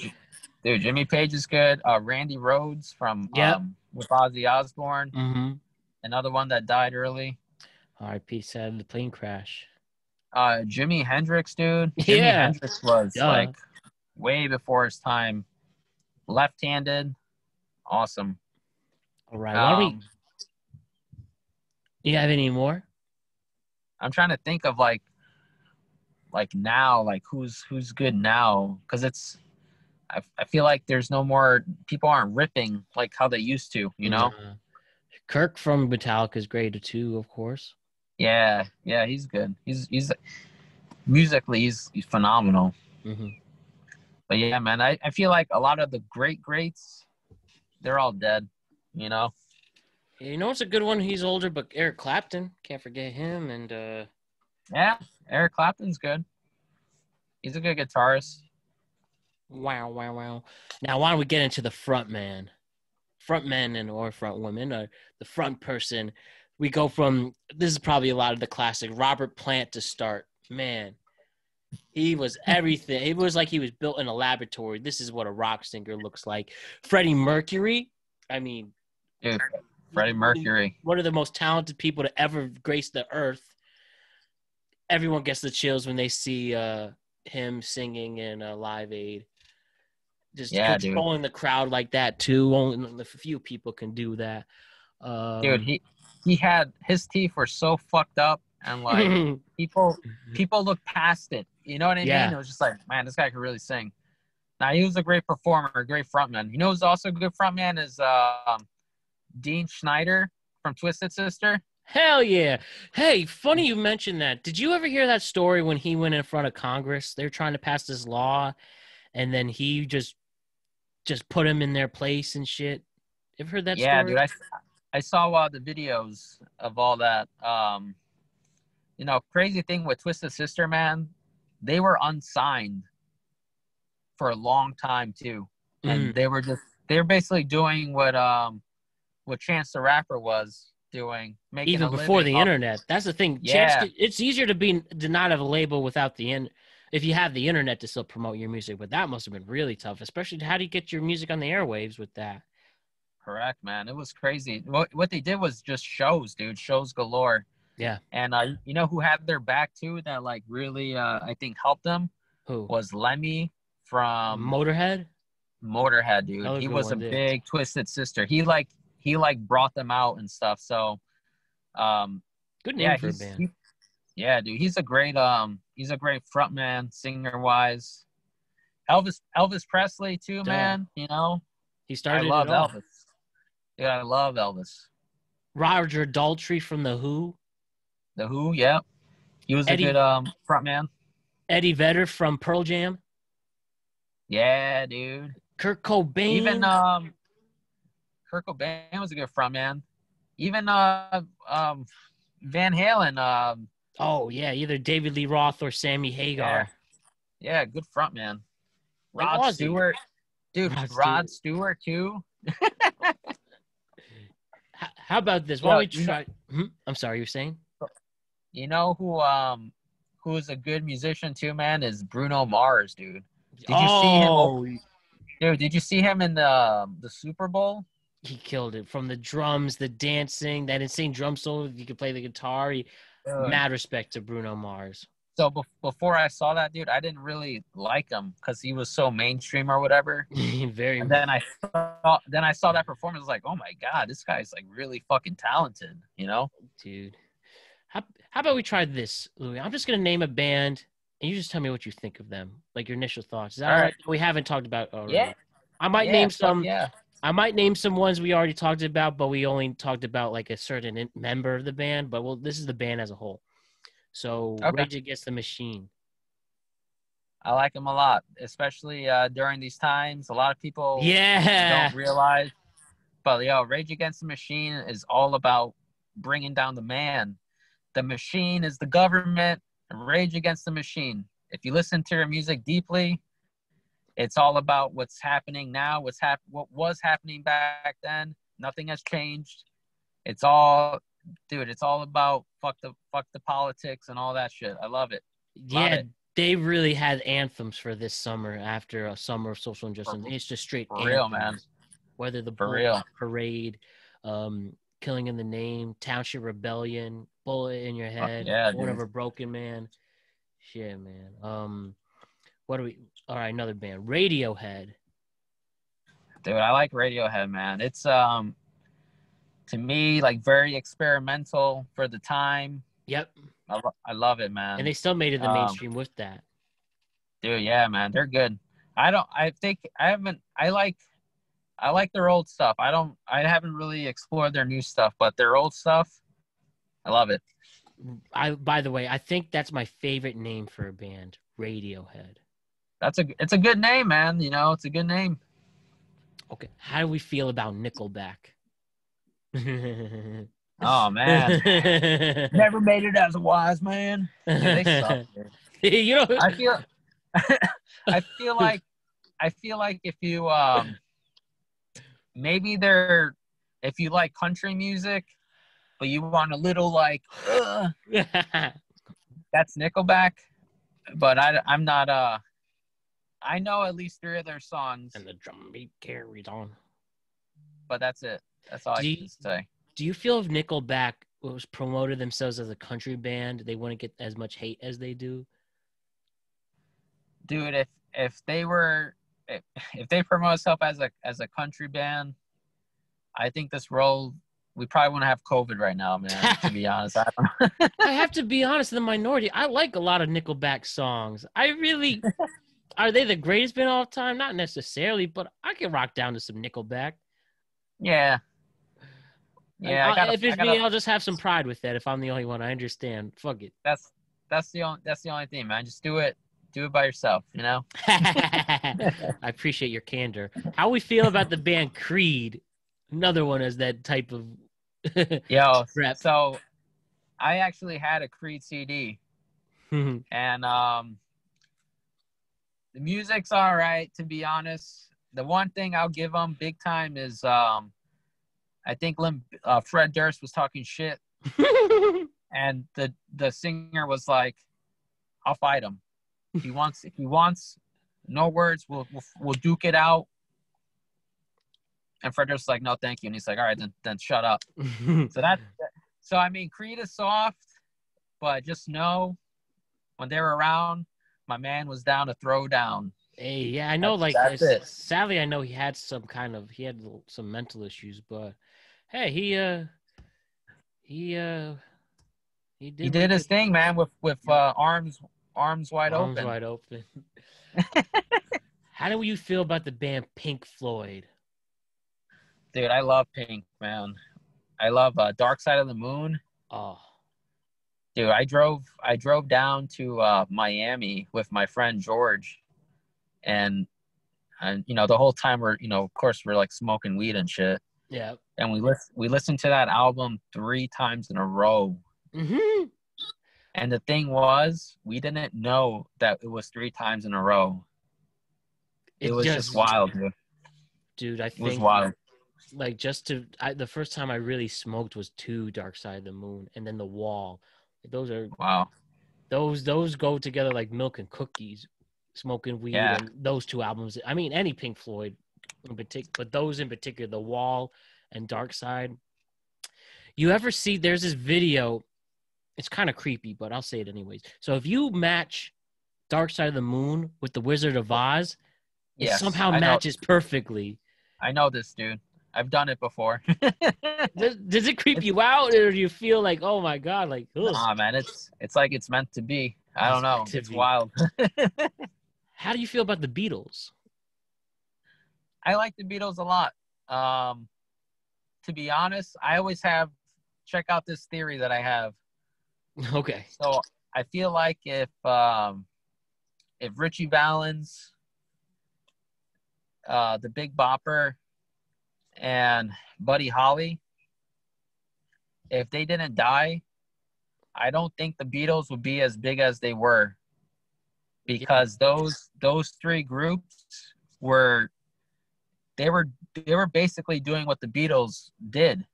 Dude, Jimmy Page is good. Randy Rhoads from Yep. with Ozzy Osbourne, Mm-hmm. another one that died early. R.I.P. Sad the plane crash. Jimi Hendrix, dude. Jimi Yeah. Hendrix was Duh. like way before his time. Left-handed, awesome. All right. Why don't we? You have any more? I'm trying to think of like now, like who's good now, because I feel like there's no more people aren't ripping like how they used to, you know? Kirk from Metallica is great too, of course. Yeah, he's good. He's musically he's phenomenal. Mm-hmm. But yeah, man, I feel like a lot of the greats, they're all dead, you know? You know, it's a good one. He's older, but Eric Clapton, can't forget him. And Yeah, Eric Clapton's good. He's a good guitarist. wow. Now, why don't we get into the front men or front women, or the front person? We go from, this is probably a lot of the classic Robert Plant to start. Man, he was everything. It was like he was built in a laboratory. This is what a rock singer looks like. Freddie Mercury, I mean, Dude, Freddie Mercury. One of the most talented people to ever grace the earth. Everyone gets the chills when they see him singing in Live Aid. Just controlling the crowd like that too. Only a few people can do that. Dude, he had, his teeth were so fucked up, and like people look past it. You know what I mean? It was just like, man, this guy could really sing. Now he was a great performer, a great frontman. You know who's also a good frontman is Dean Schneider from Twisted Sister. Hell yeah. Hey, funny you mentioned that. Did you ever hear that story when he went in front of Congress? They were trying to pass this law, and then he just put him in their place and shit. You ever heard that story? Yeah, dude. I saw the videos of all that. Crazy thing with Twisted Sister, man, they were unsigned for a long time too. And they're basically doing what Chance the Rapper was doing, making even before the internet. That's the thing. Yeah. It's easier to not have a label without if you have the internet to still promote your music, but that must have been really tough, especially how do you get your music on the airwaves with that? Correct, man. It was crazy. What they did was just shows, dude. Shows galore. Yeah. And you know who had their back too that like really I think helped them? Who? Was Lemmy from Motorhead? Motorhead, dude. He was a big Twisted Sister. He brought them out and stuff. So good name for a band. Yeah, dude. He's a great frontman, singer wise. Elvis Presley too, man. You know? He started I love Elvis. Yeah, I love Elvis. Roger Daltrey from The Who. The Who, yeah. He was a good frontman. Eddie Vedder from Pearl Jam. Yeah, dude. Kurt Cobain. Even Kurt Cobain was a good frontman. Even Van Halen. Oh yeah, either David Lee Roth or Sammy Hagar. Yeah, good frontman. Rod Stewart. Dude, Rod Stewart too. How about this? Why don't we try? I'm sorry, you were saying? You know who is a good musician too, man, is Bruno Mars, dude. Did you see him? Dude, did you see him in the Super Bowl? He killed it. From the drums, the dancing, that insane drum solo. You could play the guitar. Mad respect to Bruno Mars. So before I saw that dude, I didn't really like him because he was so mainstream or whatever. Very. And then I saw that performance. I was like, oh my god, this guy's like really fucking talented, you know? Dude. How about we try this, Louis? I'm just gonna name a band, and you just tell me what you think of them, like your initial thoughts. Is that All all right. right? We haven't talked about Yeah. already. I might Yeah. name Fuck some. yeah. I might name some ones we already talked about, but we only talked about like a certain member of the band. But well, this is the band as a whole. So Okay. Rage Against the Machine. I like him a lot, especially during these times. A lot of people Yeah. don't realize, but yo, Rage Against the Machine is all about bringing down the man. The machine is the government. Rage Against the Machine. If you listen to their music deeply, it's all about what's happening now, what was happening back then. Nothing has changed. It's all, dude. It's all about fuck the politics and all that shit. I love it. Love Yeah, it. they really had anthems for this summer after a summer of social For, injustice. It's just straight for real, man. anthems. Whether the For Bullet real. Parade, Killing in the Name, Township Rebellion, Bullet in Your Fuck Head, yeah, Born of dude. a Broken Man. Shit, man. What do we? All right, another band, Radiohead. Dude, I like Radiohead, man. It's to me like very experimental for the time. Yep, I love it, and man. they still made it the Um, mainstream with that. dude, yeah, man, they're good. I think I haven't. I like their old stuff. I haven't really explored their new stuff, but their old stuff, I love it. By the way, I think that's my favorite name for a band, Radiohead. It's a good name, man. You know, it's a good name. Okay, how do we feel about Nickelback? Oh man, never made it as a wise man. Dude, they suck. Dude. You know, I feel, I feel like, if you maybe they're if you like country music, but you want a little like, that's Nickelback. But I'm not. I know at least 3 of their songs, and the drum beat carries on. but that's it. That's all I can say. Do you feel if Nickelback was promoted themselves as a country band, they wouldn't get as much hate as they do? Dude, if they were if they promote themselves as a country band, I think this world we probably wouldn't have COVID right now, man. To be honest, I have to be honest, in the minority, I like a lot of Nickelback songs. I really are they the greatest band of all time? Not necessarily, but I can rock down to some Nickelback. yeah, yeah. If it's me, I'll just have some pride with that. If I'm the only one, I understand. Fuck it. That's the only thing, man. Just do it by yourself, you know. I appreciate your candor. How we feel about the band Creed? Another one has that type of Yo, rep. so I actually had a Creed CD, and the music's all right, to be honest. The one thing I'll give them big time is I think Fred Durst was talking shit, and the singer was like, "I'll fight him. If he wants, no words. We'll duke it out." And Fred Durst's like, "No, thank you." And he's like, "All right, then shut up." So I mean, Creed is soft, but just know when they're around, my man was down to throw down. Hey, yeah, I know. That's it. Sadly, I know he had some mental issues, but hey, he did his thing, man, with arms wide arms open. wide open. How do you feel about the band Pink Floyd? Dude, I love Pink, man. I love Dark Side of the Moon. Oh, dude, I drove down to Miami with my friend George, and you know the whole time we're of course we're like smoking weed and shit. Yeah. And we listened to that album 3 times in a row. Mm-hmm. And the thing was, we didn't know that it was 3 times in a row. It was just wild, dude. I think it was wild. Like the first time I really smoked was 2 Dark Side of the Moon, and then The Wall. Those are wow. Those go together like milk and cookies. Smoking weed and those 2 albums. I mean, any Pink Floyd in particular, but those in particular, The Wall and Dark Side. You ever see? There's this video it's kind of creepy, but I'll say it anyways. So if you match Dark Side of the Moon with the Wizard of Oz, it Yes, somehow I know. matches perfectly. I know this, dude. I've done it before. Does it creep It's you out, or do you feel like, oh my god, like, ugh, nah, man. It's like it's meant to be. I don't it's meant know. to It's be? wild. How do you feel about the Beatles? I like the Beatles a lot. Um, to be honest, I always have check out this theory that I have. Okay. So I feel like if Richie Valens, the Big Bopper, and Buddy Holly, if they didn't die, I don't think the Beatles would be as big as they were, Yeah. because those three groups were they were they were basically doing what the Beatles did,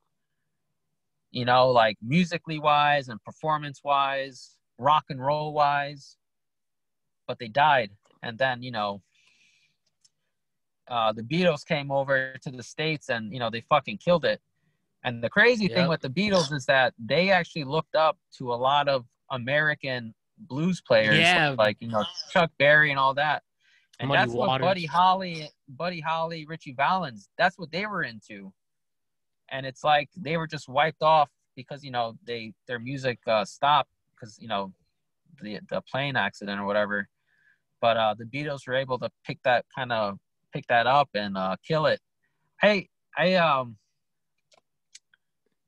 like musically wise and performance wise, rock and roll wise, but they died. And then, the Beatles came over to the States and, they fucking killed it. And the crazy thing Yep. with the Beatles is that they actually looked up to a lot of American blues players, Yeah. like, Chuck Berry and all that. And Muddy that's what Buddy Waters. Holly, Richie Valens, that's what they were into. And it's like they were just wiped off because, their music stopped because, the plane accident or whatever. But the Beatles were able to pick that up and kill it. Hey,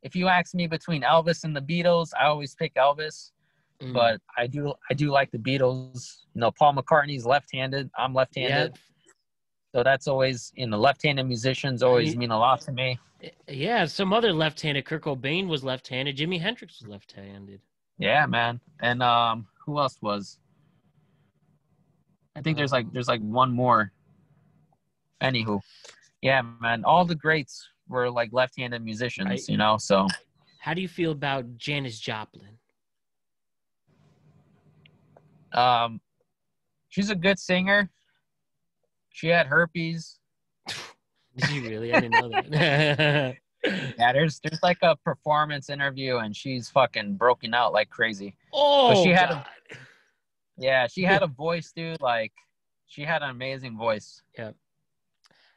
if you ask me between Elvis and the Beatles, I always pick Elvis. Mm. But I do like the Beatles. Paul McCartney's left-handed. I'm left-handed. Yep. So that's always, left-handed musicians always mean a lot to me. Yeah, some other left-handed. Kurt Cobain was left-handed. Jimi Hendrix was left-handed. Yeah, man. And who else was? I think there's like one more. Anywho, yeah, man. All the greats were like left-handed musicians, Right. So How do you feel about Janis Joplin? she's a good singer. She had herpes. Did you really? I didn't know that. Yeah, there's like a performance interview and she's fucking broken out like crazy. But Oh she had god. she had a voice, dude. Like, she had an amazing voice. Yeah.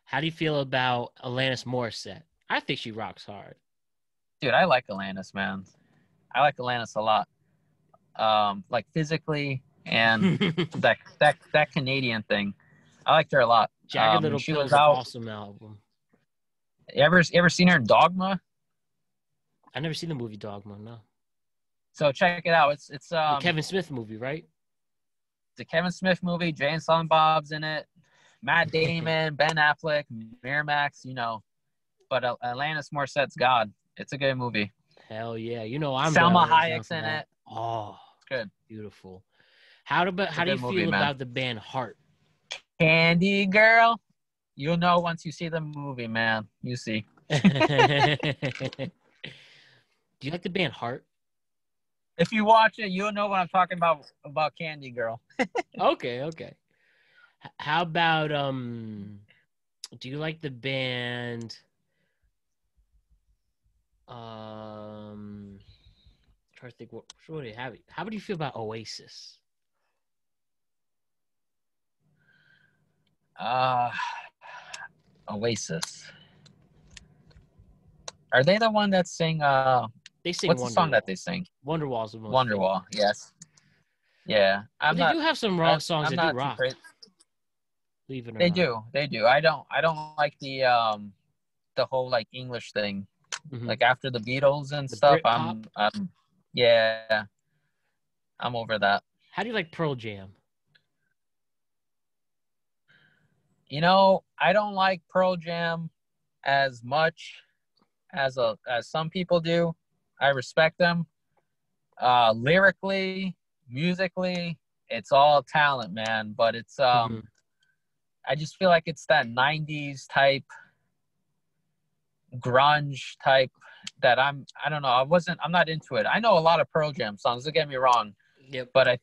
How do you feel about Alanis Morissette? I think she rocks hard. Dude, I like Alanis, man. I like Alanis a lot. Like physically and that Canadian thing. I liked her a lot. Jagged Little She Pill was is an out. awesome album. You ever seen her in Dogma? I never seen the movie Dogma. No. So check it out. It's The Kevin Smith movie, right? the Kevin Smith movie. Jay and Silent Bob's in it. Matt Damon, Ben Affleck, Miramax. But Alanis Morissette's God. It's a good movie. Hell yeah. I'm Selma down Hayek's for in that. it. Oh, It's good. beautiful. How do you movie, feel man. about the band Heart? Candy Girl. You'll know once you see the movie, man. You see. Do you like the band Heart? If you watch it, you'll know what I'm talking about Candy Girl. Okay. How about do you like the band trying to think what do you have? How would you feel about Oasis? Oasis. Are they the one that sing They sing what's the song Wonderwall. that they sing? Wonderwall's the most Wonderwall, yes. Yeah. But they do have some rock songs that do rock. Believe it or They not. do. I don't like the whole like English thing. Mm-hmm. Like after the Beatles and The stuff, Britpop. I'm over that. How do you like Pearl Jam? I don't like Pearl Jam as much as some people do. I respect them. Lyrically, musically, it's all talent, man. But it's I just feel like it's that 90s type grunge type that I don't know. I'm not into it. I know a lot of Pearl Jam songs, don't get me wrong. Yep. But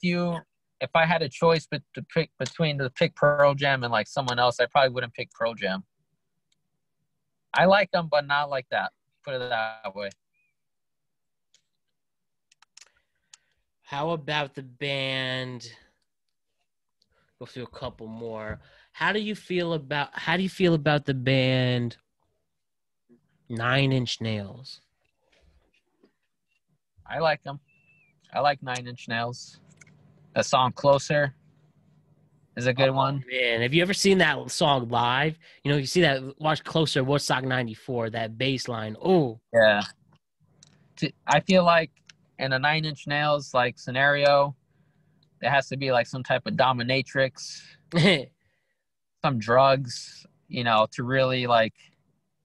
if I had a choice to pick Pearl Jam and like someone else, I probably wouldn't pick Pearl Jam. I like them, but not like that. Put it that way. How about the band? Go through a couple more. How do you feel about the band 9 Inch Nails? I like them. I like 9 Inch Nails. A song Closer is a good one. Man, have you ever seen that song live? You know, you see that, watch Closer, Woodstock 94, that bass line. Oh. Yeah. I feel like in a 9 Inch Nails like scenario, there has to be like some type of dominatrix, some drugs, to really like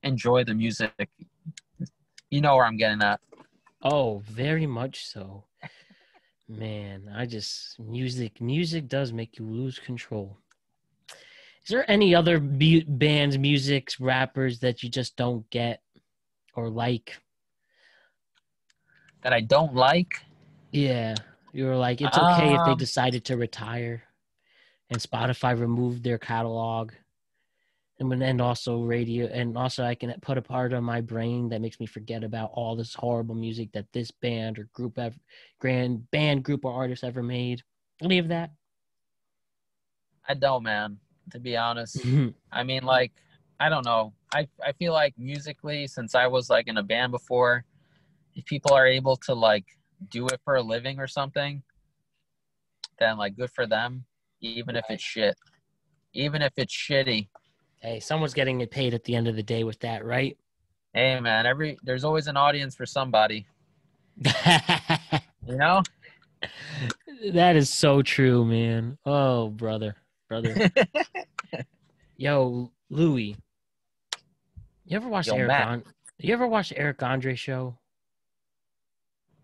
enjoy the music. You know where I'm getting at. Oh, very much so. Man, music does make you lose control. Is there any other bands, musics, rappers that you just don't get or like? That I don't like? Yeah, you were like, it's okay if they decided to retire and Spotify removed their catalog. And also radio, and also I can put a part of my brain that makes me forget about all this horrible music that this band or group group or artist ever made. Any of that? I don't, man, to be honest. I mean, like, I don't know. I feel like musically, since I was like in a band before, if people are able to like do it for a living or something, then like good for them, even if it's shit. Even if it's shitty. Hey, someone's getting it paid at the end of the day with that, right? Hey, man, there's always an audience for somebody. You know? That is so true, man. Oh, brother. Yo, Louie. You ever watch You ever watch Eric Andre show?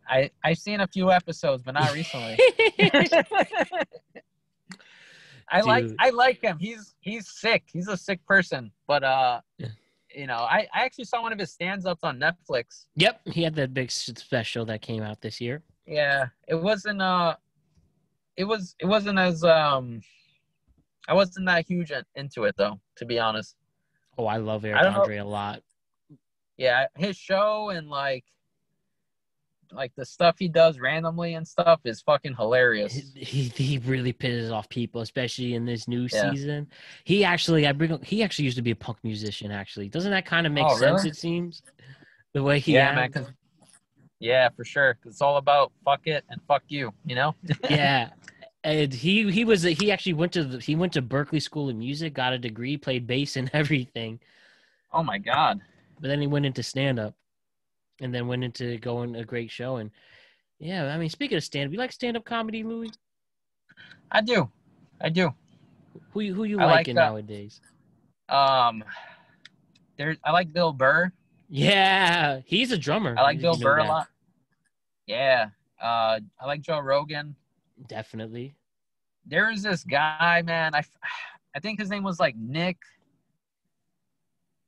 I've seen a few episodes, but not recently. I like him. He's sick. He's a sick person. But I actually saw one of his stand-ups on Netflix. Yep, he had that big special that came out this year. Yeah, it wasn't as I wasn't that huge into it though, to be honest. Oh, I love Eric Andre a lot. Yeah, his show and like the stuff he does randomly and stuff is fucking hilarious. He really pisses off people, especially in this new season. He actually used to be a punk musician. Actually, doesn't that kind of make sense? Really? It seems the way he man. Yeah, for sure. Cause it's all about fuck it and fuck you. You know. Yeah, and he actually went to Berkeley School of Music, got a degree, played bass and everything. Oh my god! But then he went into stand up. And then went into going a great show. And yeah, I mean, speaking of stand-up, you like stand-up comedy, Louie? I do. Who you liking nowadays? I like Bill Burr. Yeah, he's a drummer. I like Bill Burr a lot. Yeah. I like Joe Rogan. Definitely. There is this guy, man. I think his name was like Nick.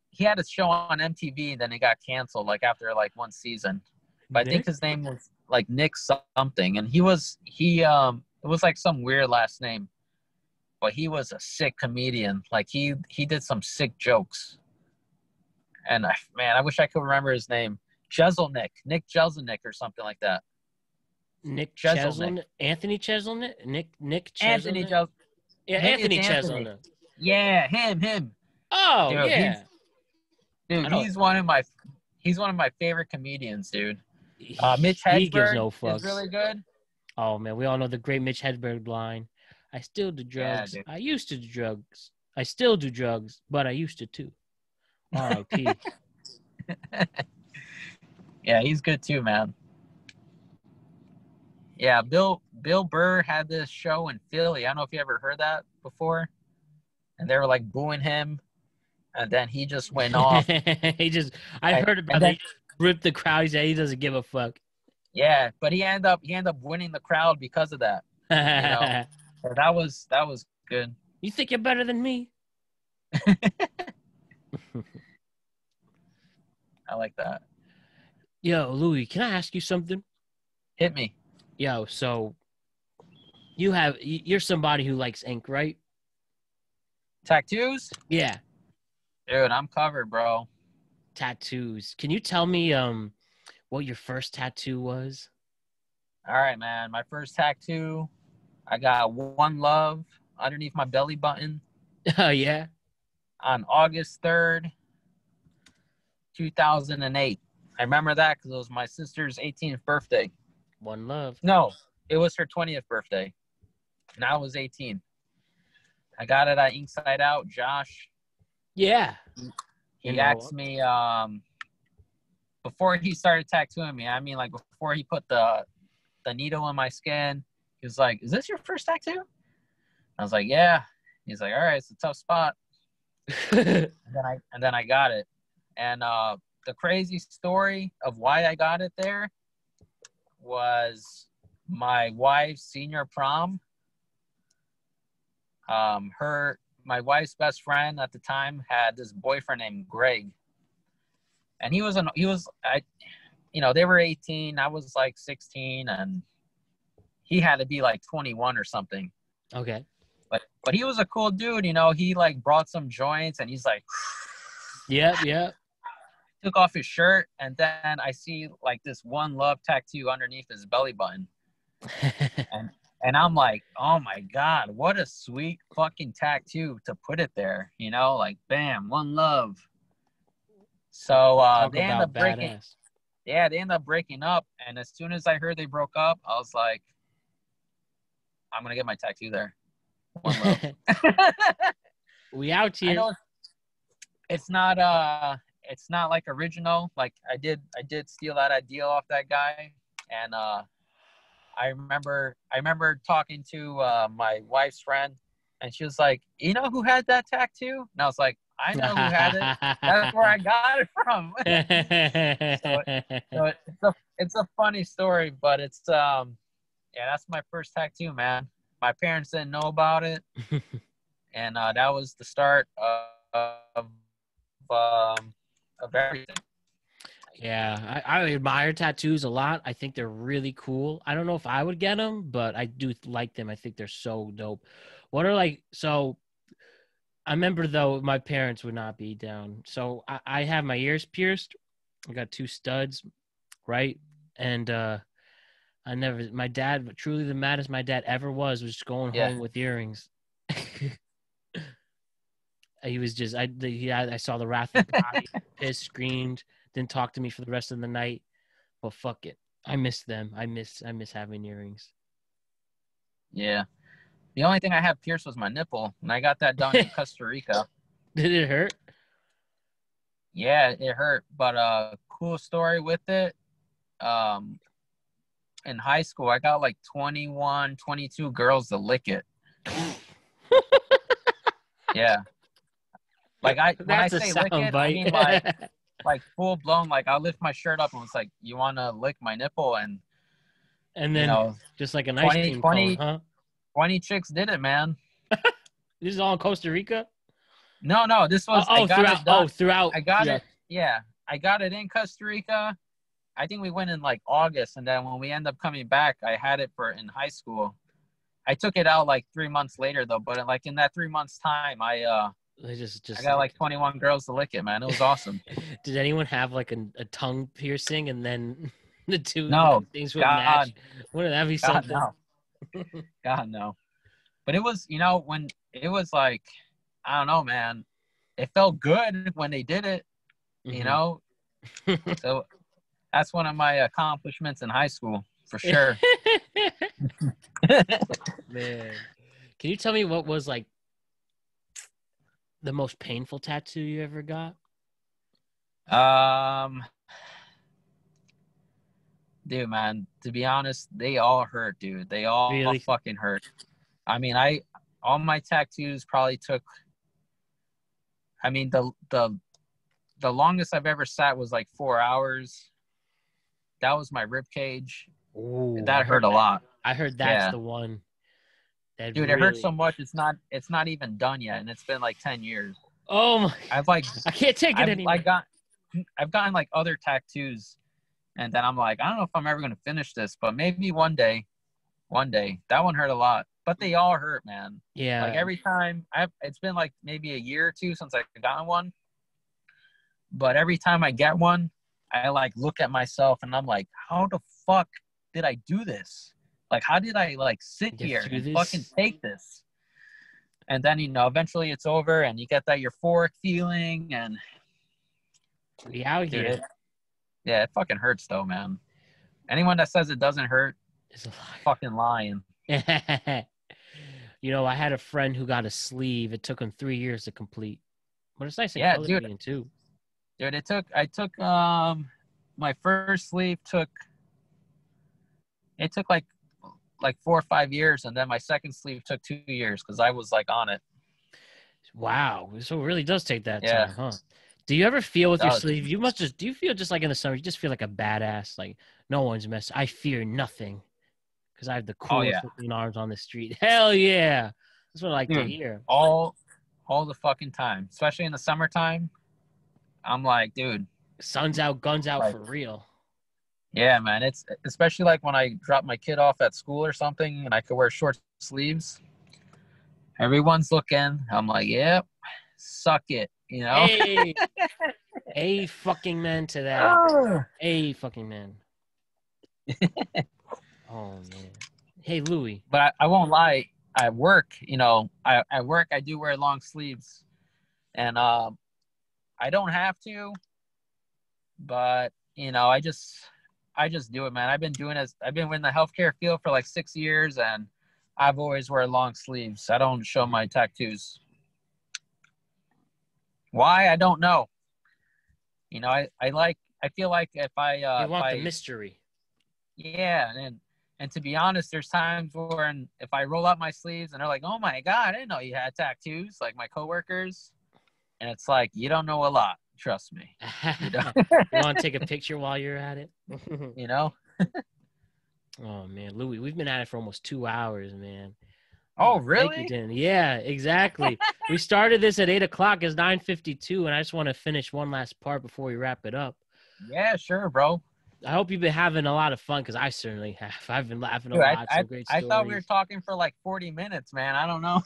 He had a show on MTV, then it got canceled like after like one season. But I think his name was like Nick something, and it was like some weird last name, but he was a sick comedian. Like he did some sick jokes, and I wish I could remember his name. Nick Jeselnik or something like that. Nick Cheselnik, Anthony Cheselnik, Nick Cheselnik. Anthony Cheselnik. Yeah, him. Oh, dude, yeah. He's one of my favorite comedians, dude. Mitch Hedberg he gives no fucks. Is really good. Oh man, we all know the great Mitch Hedberg line. I still do drugs. Yeah, I used to do drugs. I still do drugs, but I used to too. R.I.P. Yeah, he's good too, man. Yeah, Bill Burr had this show in Philly. I don't know if you ever heard that before. And they were like booing him. And then he just went off. I heard about that. He ripped the crowd. He said he doesn't give a fuck. Yeah, but he ended up winning the crowd because of that. So that was good. You think you're better than me? I like that. Yo, Louie, can I ask you something? Hit me. Yo, so you're somebody who likes ink, right? Tattoos? Yeah. Dude, I'm covered, bro. Tattoos. Can you tell me what your first tattoo was? All right, man. My first tattoo, I got One Love underneath my belly button Oh yeah. on August 3rd, 2008. I remember that because it was my sister's 18th birthday. One love. No, it was her 20th birthday. And I was 18. I got it at Inside Out. Josh, Yeah. he asked me before he started tattooing me. I mean, like before he put the needle in my skin, he was like, "Is this your first tattoo?" I was like, "Yeah." He's like, "All right, it's a tough spot." and then I got it. And the crazy story of why I got it there was my wife's senior prom. My wife's best friend at the time had this boyfriend named Greg, and they were 18. I was like 16, and he had to be like 21 or something. Okay. But he was a cool dude. He like brought some joints, and he's like, yeah. Took off his shirt, and then I see like this One Love tattoo underneath his belly button. And I'm like, oh my God, what a sweet fucking tattoo to put it there, like bam, One Love. So they end up breaking. Badass. Yeah, they end up breaking up. And as soon as I heard they broke up, I was like, I'm gonna get my tattoo there. One Love. We out here. I know it's not like original. Like I did steal that idea off that guy. And I remember talking to my wife's friend, and she was like, "You know who had that tattoo?" And I was like, "I know who had it. That's where I got it from." so it's a funny story, but it's that's my first tattoo, man. My parents didn't know about it, and that was the start of everything. Yeah, I admire tattoos a lot. I think they're really cool. I don't know if I would get them, but I do like them. I think they're so dope. So I remember, though, my parents would not be down. So I have my ears pierced. I got 2 studs, right? And my dad, truly the maddest my dad ever was going home with earrings. He was just, I saw the wrath of God, pissed, screamed, didn't talk to me for the rest of the night. But fuck it. I miss them. I miss having earrings. Yeah. The only thing I have pierced was my nipple, and I got that done in Costa Rica. Did it hurt? Yeah, it hurt. But cool story with it. In high school, I got like 21, 22 girls to lick it. Yeah. Like when I say lick it, I mean like full blown. Like I'll lift my shirt up and it's like, "You want to lick my nipple?" And then just like an ice cream cone, huh? 20 chicks did it, man. This is all in Costa Rica? No, this was throughout. I got it. Yeah, I got it in Costa Rica. I think we went in like August, and then when we end up coming back, I had it in high school. I took it out like 3 months later though, but like in that 3 months time, I got like 21 girls to lick it, man. It was awesome. Did anyone have like a tongue piercing and then the two things would match? Wouldn't that be something? No. God, no. But it was, when it was like, I don't know, man. It felt good when they did it, So that's one of my accomplishments in high school, for sure. Man. Can you tell me what was like the most painful tattoo you ever got? Dude, man, to be honest, they all hurt, dude. They all really? Fucking hurt. I mean, all my tattoos probably took, I mean, the longest I've ever sat was like 4 hours. That was my rib cage. Ooh, that hurt a lot. I heard that's the one. Dude, it hurts so much. It's not even done yet, and it's been like 10 years. Oh my! I can't take it anymore. I've gotten like other tattoos, and then I'm like, I don't know if I'm ever gonna finish this, but maybe one day. That one hurt a lot, but they all hurt, man. Yeah. Like every time it's been like maybe a year or two since I've gotten one, but every time I get one, I like look at myself and I'm like, how the fuck did I do this? Like, how did I like sit Get here through and fucking this. take this? And then, eventually it's over and you get that euphoric feeling. And We out dude, here. it fucking hurts though, man. Anyone that says it doesn't hurt, It's a fucking lying. lie. I had a friend who got a sleeve. It took him 3 years to complete. But it's nice and Yeah, color dude. being too. Dude, I took my first sleeve took like 4 or 5 years, and then my second sleeve took 2 years because I was like on it. Wow. So it really does take that Yeah, time, huh? Do you ever feel it with your does. sleeve? Do you feel just like in the summer, you just feel like a badass, like no one's mess. I fear nothing because I have the Oh yeah, coolest looking arms on the street. Hell yeah. That's what I like to dude. hear. All the fucking time, especially in the summertime. I'm like, dude, Sun's out, guns out like, for real. yeah, man. It's especially like when I drop my kid off at school or something, and I could wear short sleeves. Everyone's looking. I'm like, yep, suck it, Hey, a fucking man to that. A fucking man. Oh man. Hey Louie. But I won't lie. At work, at work I do wear long sleeves, and I don't have to, but I just do it, man. I've been doing this. I've been in the healthcare field for like 6 years, and I've always wear long sleeves. I don't show my tattoos. Why? I don't know. I feel like You if want the I mystery. yeah, and to be honest, there's times where if I roll up my sleeves and they're like, "Oh my god, I didn't know you had tattoos," like my coworkers, and it's like, you don't know a lot. Trust me. You know. You want to take a picture while you're at it? you know. Oh man, Louie, we've been at it for almost 2 hours, man. Oh Thank you, really? Dan. Yeah, exactly. We started this at 8 o'clock. It's 9:52, and I just want to finish one last part before we wrap it up. Yeah, sure, bro. I hope you've been having a lot of fun because I certainly have. I've been laughing a Dude, lot. Some great I thought we were stories. talking for like 40 minutes, man. I don't know.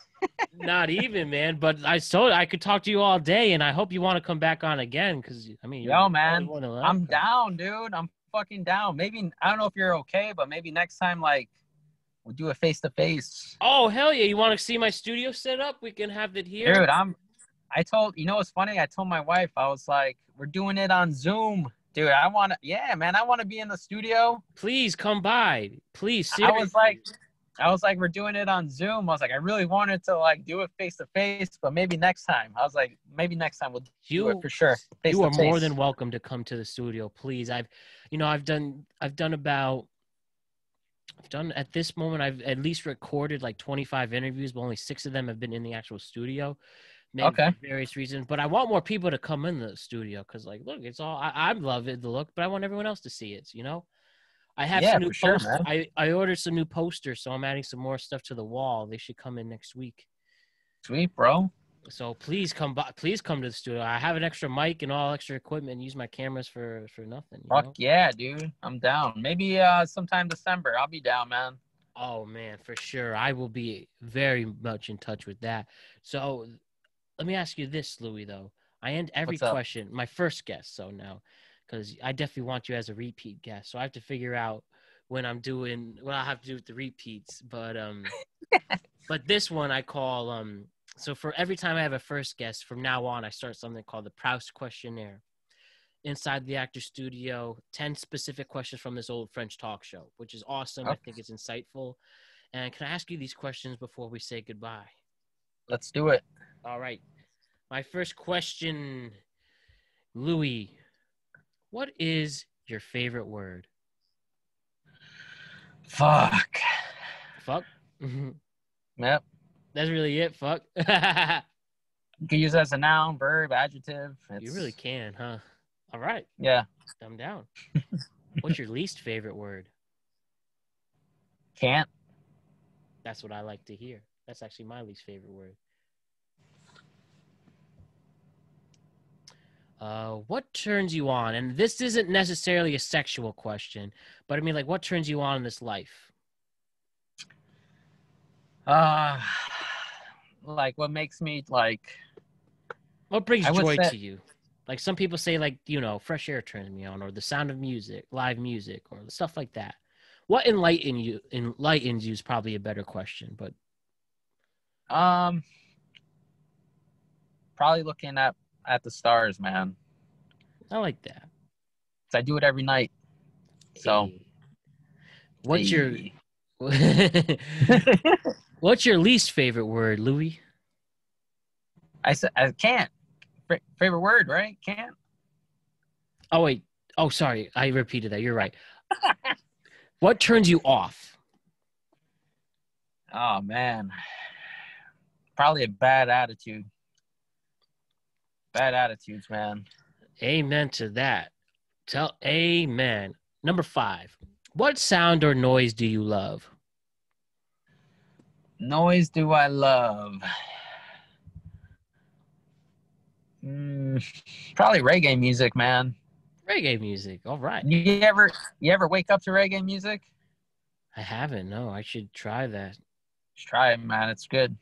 Not even, man. But I could talk to you all day, and I hope you want to come back on again because I mean, you're Yo, always man, more than I'm welcome. down, dude. I'm fucking down. Maybe I don't know if you're okay, but maybe next time, like, we'll do a face to face. Oh hell yeah! You want to see my studio set up? We can have it here. Dude, what's funny? I told my wife, I was like, we're doing it on Zoom. Dude, yeah, man, I want to be in the studio. Please come by. Please, I seriously. was like, we're doing it on Zoom. I was like, I really wanted to like do it face to face, but maybe next time. I was like, maybe next time we'll do it You for sure. Face you to are more face. than welcome to come to the studio. Please. I've done at this moment, I've at least recorded like 25 interviews, but only 6 of them have been in the actual studio. Maybe Okay. for various reasons. But I want more people to come in the studio because, like, look, it's all I love it, the look, but I want everyone else to see it, I have Yeah, some new for sure, posters. man. I ordered some new posters, so I'm adding some more stuff to the wall. They should come in next week. Sweet, bro. So please come by. Please come to the studio. I have an extra mic and all extra equipment. And use my cameras for nothing. Fuck yeah, dude. I'm down. Maybe sometime December. I'll be down, man. Oh man, for sure. I will be very much in touch with that. So let me ask you this, Louie. Though I end every What's up? question. My first guest. So now, because I definitely want you as a repeat guest. So I have to figure out when I'm doing what I have to do with the repeats. But this one I call So for every time I have a first guest from now on, I start something called the Proust questionnaire. Inside the actor studio, 10 specific questions from this old French talk show, which is awesome. Okay. I think it's insightful. And can I ask you these questions before we say goodbye? Let's do it. All right. My first question, Louie, what is your favorite word? Fuck. Fuck. Yep. That's really it. Fuck. You can use it as a noun, verb, adjective. You really can, huh? All right. Yeah. I'm down. What's your least favorite word? Can't. That's what I like to hear. That's actually my least favorite word. What turns you on? And this isn't necessarily a sexual question, but I mean, like, what turns you on in this life? Like what makes me like. What brings I would joy say, to you? Like some people say, like, fresh air turns me on, or the sound of music, live music, or stuff like that. What enlightens you is probably a better question, but Probably looking at the stars, man. I like that. 'Cause I do it every night. So, Hey. What's your hey. what's your least favorite word, Louie? I said I can't. Favorite word, right? Can't. Oh wait. Oh, sorry. I repeated that. You're right. What turns you off? Oh man, probably a bad attitude. Bad attitudes, man. Amen to that. Tell amen. Number 5. What sound or noise do you love? Noise do I love? Probably reggae music, man. Reggae music. All right. You ever wake up to reggae music? I haven't. No, I should try that. Just try it, man. It's good.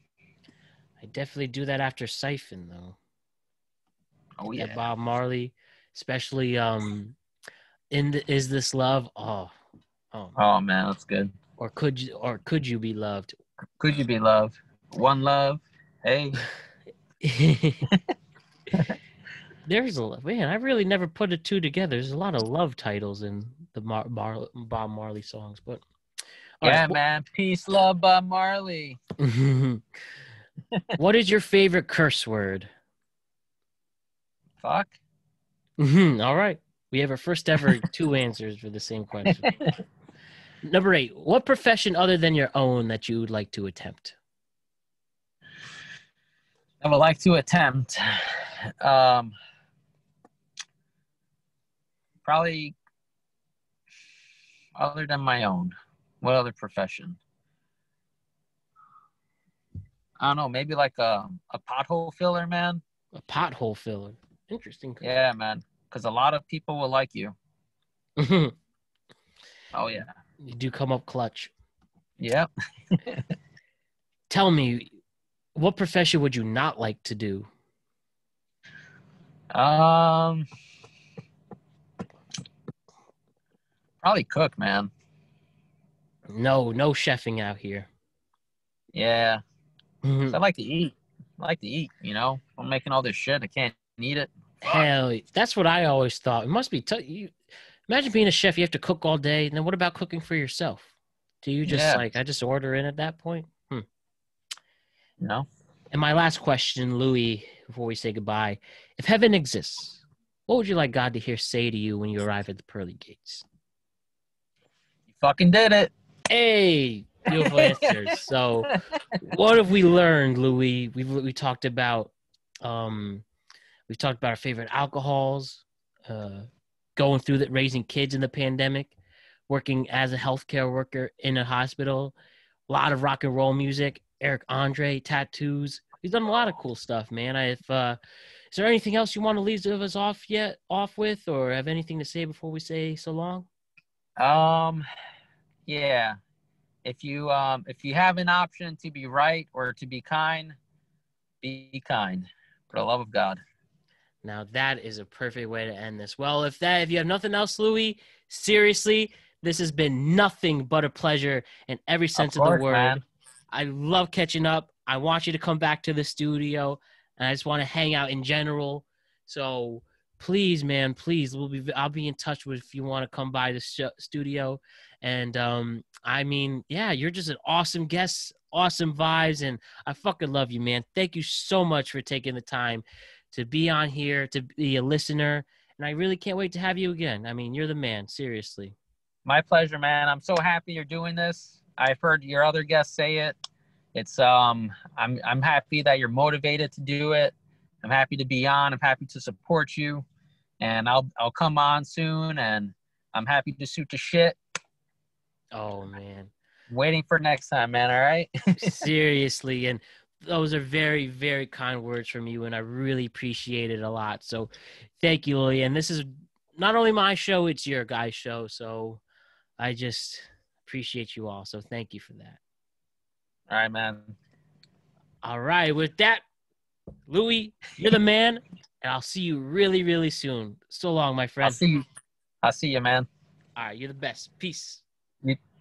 I definitely do that after Siphon though. Oh That yeah. Bob Marley, especially Is This Love? Oh Oh man, that's good. Or could you be loved? Could you be loved? One love. Hey. There's a man. I really never put the two together. There's a lot of love titles in the Bob Marley songs, but all Yeah, right. man. Peace, love, Bob Marley. What is your favorite curse word? Fuck. All right. We have our first ever 2 answers for the same question. Number 8. What profession other than your own that you would like to attempt? I would like to attempt. Probably other than my own. What other profession? I don't know. Maybe like a pothole filler, man. A pothole filler. Interesting. Yeah, man. Because a lot of people will like you. Oh yeah. You do come up clutch. Yep. Tell me, what profession would you not like to do? Probably cook, man. No chefing out here. Yeah. I like to eat. I like to eat, you know? I'm making all this shit. I can't eat it. Fuck. Hell, that's what I always thought. It must be tough. Imagine being a chef. You have to cook all day. And then what about cooking for yourself? Do you just I just order in at that point? No. And my last question, Louie, before we say goodbye. If heaven exists, what would you like God to hear say to you when you arrive at the pearly gates? You fucking did it. Hey, beautiful answers. So what have we learned, Louie? We talked about we've talked about our favorite alcohols, going through that, raising kids in the pandemic, working as a healthcare worker in a hospital, a lot of rock and roll music, Eric Andre, tattoos. We've done a lot of cool stuff, man. Is there anything else you want to leave us off with, or have anything to say before we say so long? Yeah. If you have an option to be right or to be kind, be kind. For the love of God. Now that is a perfect way to end this. Well, if you have nothing else, Louie, seriously, this has been nothing but a pleasure in every sense of the word. Man. I love catching up. I want you to come back to the studio, and I just want to hang out in general. So please, man, please, I'll be in touch with if you want to come by the studio. And I mean, yeah, you're just an awesome guest, awesome vibes, and I fucking love you, man. Thank you so much for taking the time to be on here, to be a listener, and I really can't wait to have you again. I mean, you're the man, seriously. My pleasure, man. I'm so happy you're doing this. I've heard your other guests say it. It's I'm happy that you're motivated to do it. I'm happy to be on. I'm happy to support you, and I'll come on soon. And I'm happy to shoot the shit. Oh man, waiting for next time, man. All right. Seriously, and those are very, very kind words from you, and I really appreciate it a lot. So, thank you, Louie. And this is not only my show; it's your guys' show. So, I just appreciate you all. So, thank you for that. All right, man. All right. With that, Louie, you're the man, and I'll see you really, really soon. So long, my friend. I'll see you, man. All right. You're the best. Peace.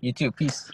You too. Peace.